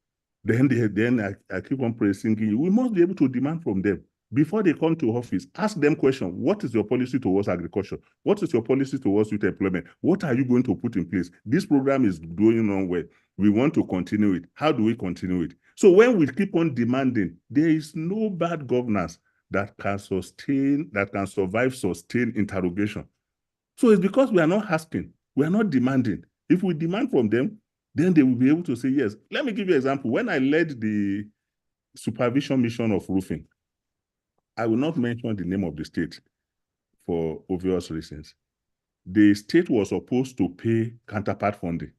Then I keep on praising you. We must be able to demand from them. Before they come to office, ask them question. What is your policy towards agriculture? What is your policy towards youth employment? What are you going to put in place? This program is going on well. We want to continue it. How do we continue it? So when we keep on demanding, there is no bad governance that can survive sustained interrogation. So it's because we are not asking, we are not demanding. If we demand from them, then they will be able to say yes. Let me give you an example. When I led the supervision mission of roofing, I will not mention the name of the state for obvious reasons. The state was supposed to pay counterpart funding.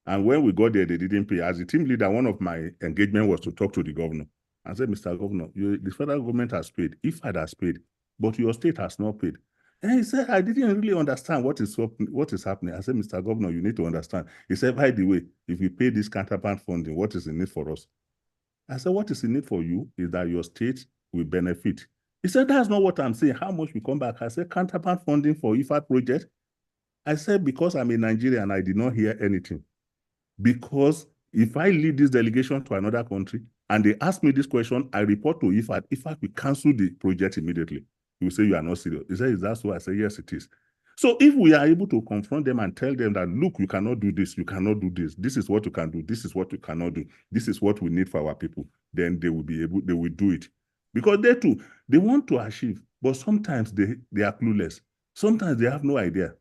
And when we got there, they didn't pay. As a team leader, one of my engagement was to talk to the governor. I said, Mr. Governor, the federal government has paid. IFAD has paid, but your state has not paid. And he said, I didn't really understand what is happening. I said, Mr. Governor, you need to understand. He said, by the way, if we pay this counterpart funding, what is in it for us? I said, what is in it for you is that your state will benefit. He said, that's not what I'm saying. How much will come back? I said, counterpart funding for IFAD project. I said, because I'm in Nigeria and I did not hear anything. Because if I lead this delegation to another country and they ask me this question, I report to IFAD. IFAD will cancel the project immediately. He will say, you are not serious. He said, is that so? I said, yes, it is. So if we are able to confront them and tell them that, look, you cannot do this, you cannot do this, this is what you can do, this is what you cannot do, this is what we need for our people, then they will be able, they will do it. Because they too, they want to achieve, but sometimes they are clueless. Sometimes they have no idea.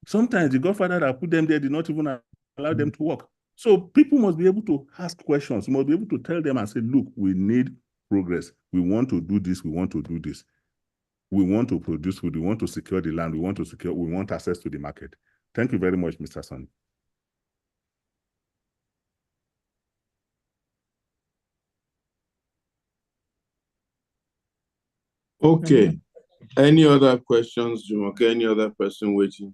Sometimes the Godfather that put them there did not even allow them to work. So people must be able to ask questions, must be able to tell them and say, look, we need progress. We want to do this, we want to do this. We want to produce food, we want to secure the land, we want access to the market. Thank you very much, Mr. Sonny. Okay. Any other questions, Jumoke? Any other person waiting?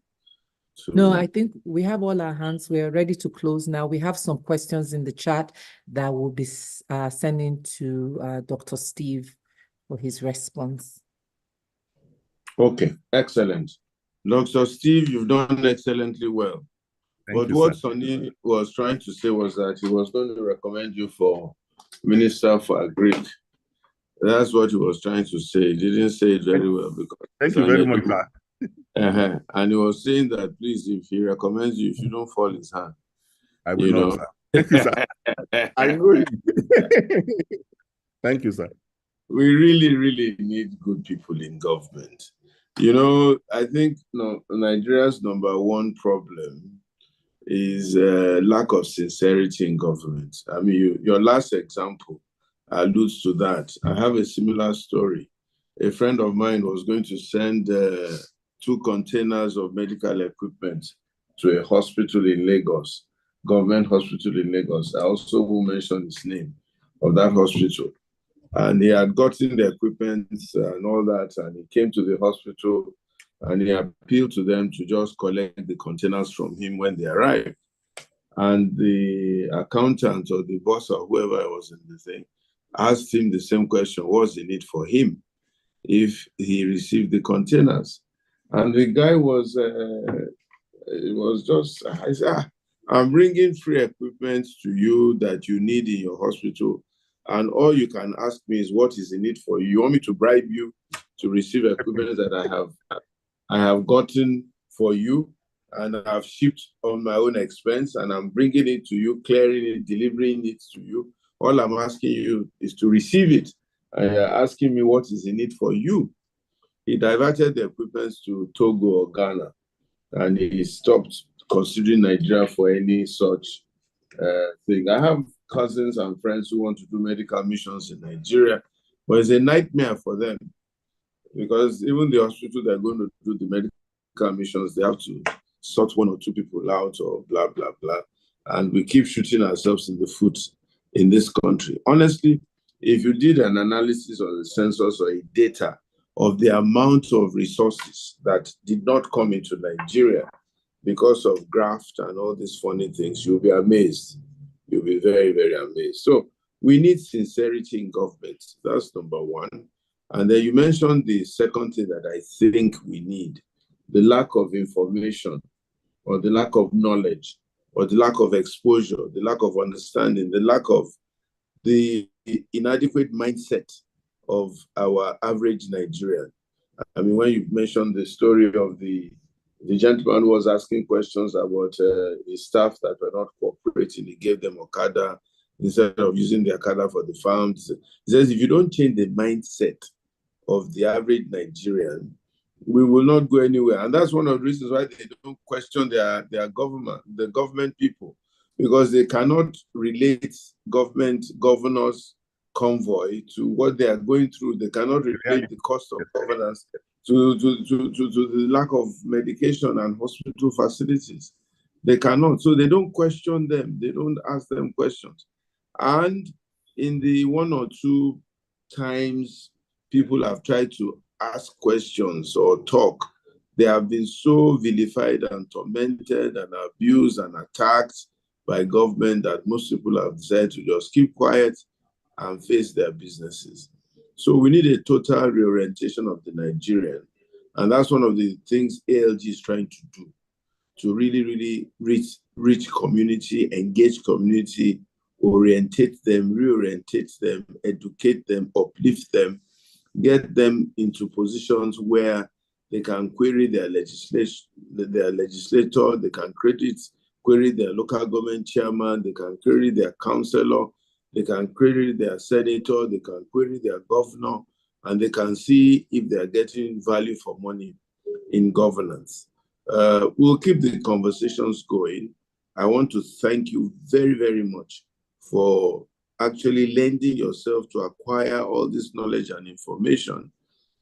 No, I think we have all our hands. We are ready to close now. We have some questions in the chat that will be sending to Dr. Steve for his response. Okay, excellent. Dr. Steve, you've done excellently well. But what Sonny was trying to say was that he was going to recommend you for Minister for Agri. That's what he was trying to say. He didn't say it very well. Because thank you very much, sir. And he was saying that, please, if he recommends you, if you don't fall his hand. I will not, sir. Thank you, sir. I know him. Thank you, sir. We really, really need good people in government. You know, I think Nigeria's number one problem is lack of sincerity in government. I mean, your last example alludes to that. I have a similar story. A friend of mine was going to send 2 containers of medical equipment to a hospital in Lagos, government hospital in Lagos. I also will mention his name of that hospital. And he had gotten the equipment and all that, and he came to the hospital and he appealed to them to just collect the containers from him when they arrived. And the accountant or the boss or whoever was in the thing asked him the same question, what's the need for him if he received the containers? And the guy was just, I said, I'm bringing free equipment to you that you need in your hospital. And all you can ask me is, what is the need for you? You want me to bribe you to receive equipment that I have gotten for you and I've shipped on my own expense, and I'm bringing it to you, clearing it, delivering it to you. All I'm asking you is to receive it. And you're asking me what is the need for you. He diverted the equipment to Togo or Ghana, and he stopped considering Nigeria for any such thing. I have cousins and friends who want to do medical missions in Nigeria, but it's a nightmare for them because even the hospital they're going to do the medical missions, they have to sort 1 or 2 people out or blah, blah, blah. And we keep shooting ourselves in the foot in this country. Honestly, if you did an analysis or the census or a data of the amount of resources that did not come into Nigeria because of graft and all these funny things, you'll be amazed. You'll be very, very amazed. So we need sincerity in government. That's number one. And then you mentioned the second thing that I think we need, the lack of information or the lack of knowledge or the lack of exposure, the lack of understanding, the lack of the inadequate mindset of our average Nigerian. I mean, when you mentioned the story of the gentleman who was asking questions about his staff that were not cooperating, he gave them Okada instead of using the Okada for the farms. He says, if you don't change the mindset of the average Nigerian, we will not go anywhere. And that's one of the reasons why they don't question their government, the government people, because they cannot relate governors' convoy to what they are going through. They cannot relate the cost of governance to the lack of medication and hospital facilities. They cannot. So they don't question them. They don't ask them questions. And in the 1 or 2 times people have tried to ask questions or talk, they have been so vilified and tormented and abused and attacked by government that most people have decided to just keep quiet and face their businesses. So we need a total reorientation of the Nigerian. And that's one of the things ALG is trying to do, to really, really reach community, engage community, orientate them, reorientate them, educate them, uplift them, get them into positions where they can query their legislator, they can query their local government chairman, they can query their councillor, they can query their senator, they can query their governor, and they can see if they are getting value for money in governance. We'll keep the conversations going. I want to thank you very, very much for actually lending yourself to acquire all this knowledge and information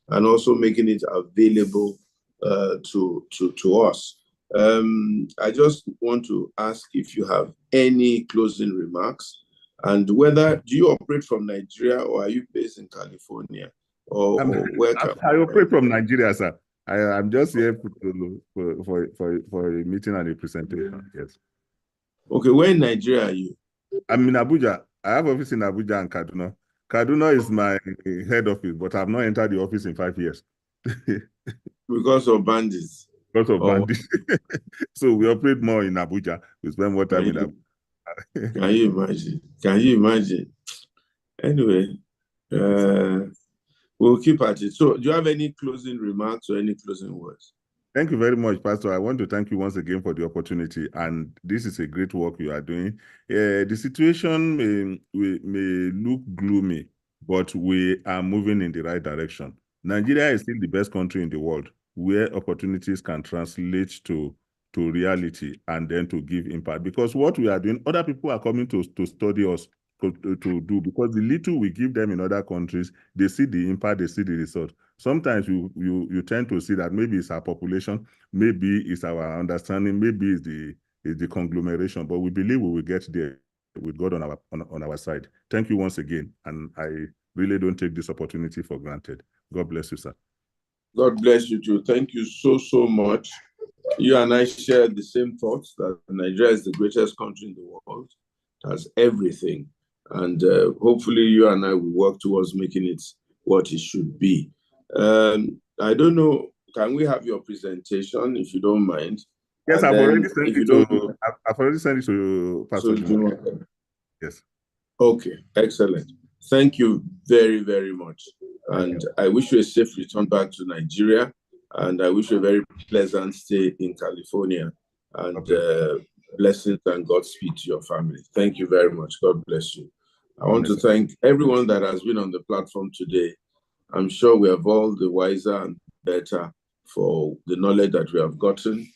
and also making it available to us. I just want to ask if you have any closing remarks, and whether, do you operate from Nigeria or are you based in California? Or where I operate from Nigeria, sir. I'm just here for a meeting and a presentation. Yes. Okay, where in Nigeria are you? I'm in Abuja. I have office in Abuja and Kaduna. Kaduna is my head office, but I've not entered the office in 5 years. Because of bandits? Because of bandits. So we operate more in Abuja. We spend more time in Abuja. Can you imagine? Can you imagine? Anyway, we'll keep at it. So do you have any closing remarks or any closing words? Thank you very much, Pastor. I want to thank you once again for the opportunity. And this is a great work you are doing. The situation may look gloomy, but we are moving in the right direction. Nigeria is still the best country in the world where opportunities can translate to reality and then to give impact. Because what we are doing, other people are coming to study us to do, because the little we give them in other countries, they see the impact, they see the result. Sometimes you tend to see that maybe it's our population, maybe it's our understanding, maybe it's the conglomeration, but we believe we will get there with God on our side. Thank you once again, and I really don't take this opportunity for granted. God bless you, sir. God bless you too. Thank you so much. You and I share the same thoughts that Nigeria is the greatest country in the world. It has everything. And hopefully you and I will work towards making it what it should be. I don't know, can we have your presentation if you don't mind? Yes, And I've then already sent if it you don't, to I've already sent it to Pastor Jumoke. Yes. Okay, excellent. Thank you very, very much. And I wish you a safe return back to Nigeria. And I wish you a very pleasant stay in California. And blessings and Godspeed to your family. Thank you very much. God bless you. I want to thank everyone that has been on the platform today. I'm sure we have all the wiser and better for the knowledge that we have gotten.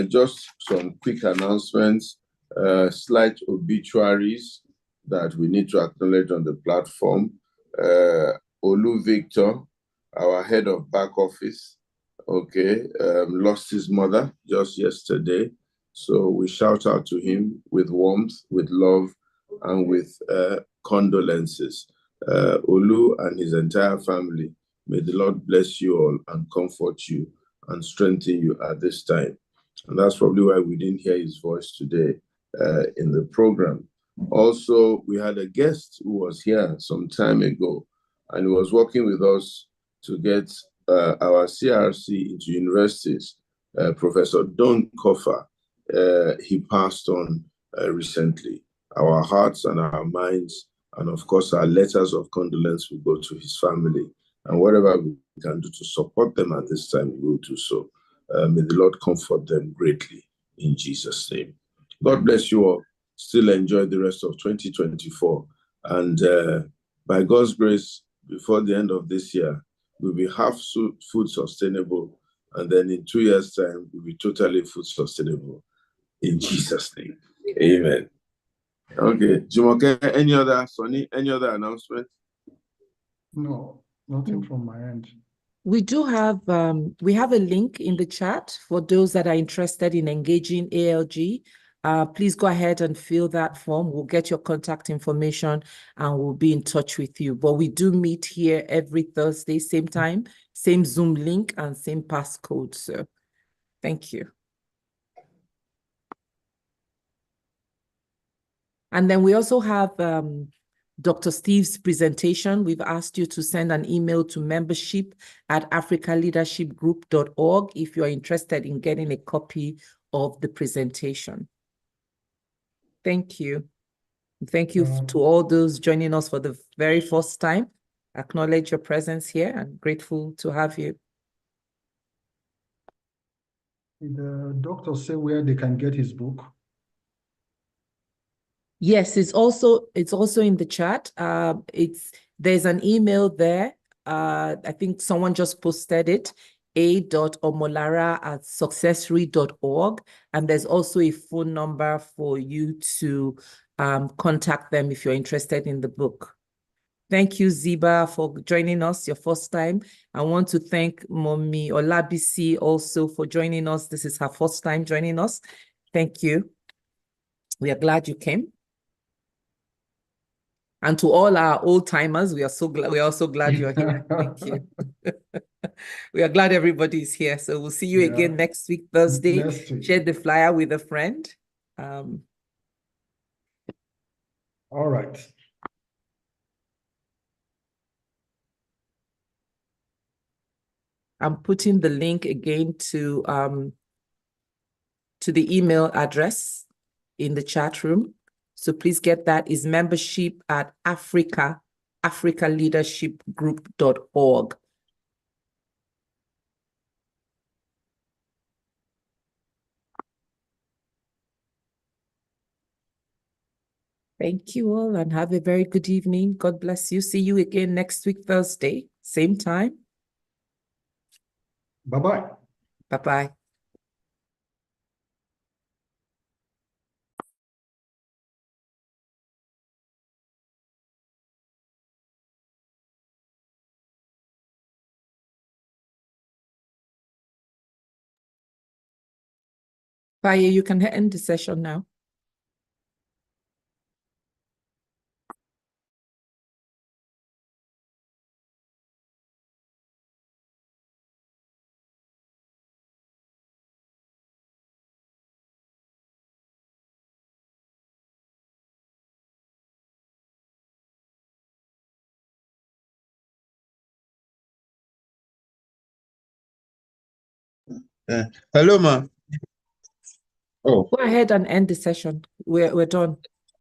Just some quick announcements, slight obituaries that we need to acknowledge on the platform. Olu Victor, our head of back office, lost his mother just yesterday. So we shout out to him with warmth, with love, and with condolences. Olu and his entire family, may the Lord bless you all and comfort you and strengthen you at this time. And that's probably why we didn't hear his voice today in the program. Also, we had a guest who was here some time ago, and he was working with us to get our CRC into universities, Professor Don Koffa. He passed on recently. Our hearts and our minds, and of course, our letters of condolence will go to his family. And whatever we can do to support them at this time, we will do so. May the Lord comfort them greatly in Jesus' name. God bless you all. Still enjoy the rest of 2024. And by God's grace, before the end of this year, we'll be half food sustainable. And then in 2 years' time, we'll be totally food sustainable. In Jesus' name. Amen. Okay. Jumoke, Sonny, any other announcement? No, nothing from my end. We do have we have a link in the chat for those that are interested in engaging ALG. Please go ahead and fill that form. We'll get your contact information and we'll be in touch with you. But we do meet here every Thursday, same time, same Zoom link and same passcode. So thank you. And then we also have Dr. Steve's presentation. We've asked you to send an email to membership@africaleadershipgroup.org if you're interested in getting a copy of the presentation. Thank you. Thank you to all those joining us for the very first time. Acknowledge your presence here and grateful to have you. The doctor say where they can get his book. Yes, it's also in the chat. There's an email there. I think someone just posted it, a.omolara@successry.org. And there's also a phone number for you to contact them if you're interested in the book. Thank you, Ziba, for joining us your first time. I want to thank Mommy Olabisi also for joining us. This is her first time joining us. Thank you. We are glad you came. And to all our old timers, we are so glad. We are also glad you're here. Thank you. We are glad everybody's here. So we'll see you again next week, Thursday. Next week. Share the flyer with a friend. All right. I'm putting the link again to the email address in the chat room. So please get that. Is membership@africaleadershipgroup.org. Thank you all and have a very good evening. God bless you. See you again next week, Thursday, same time. Bye-bye. Bye-bye. Bye. You can end the session now. Hello, ma. Oh, Go ahead and end the session. We're done.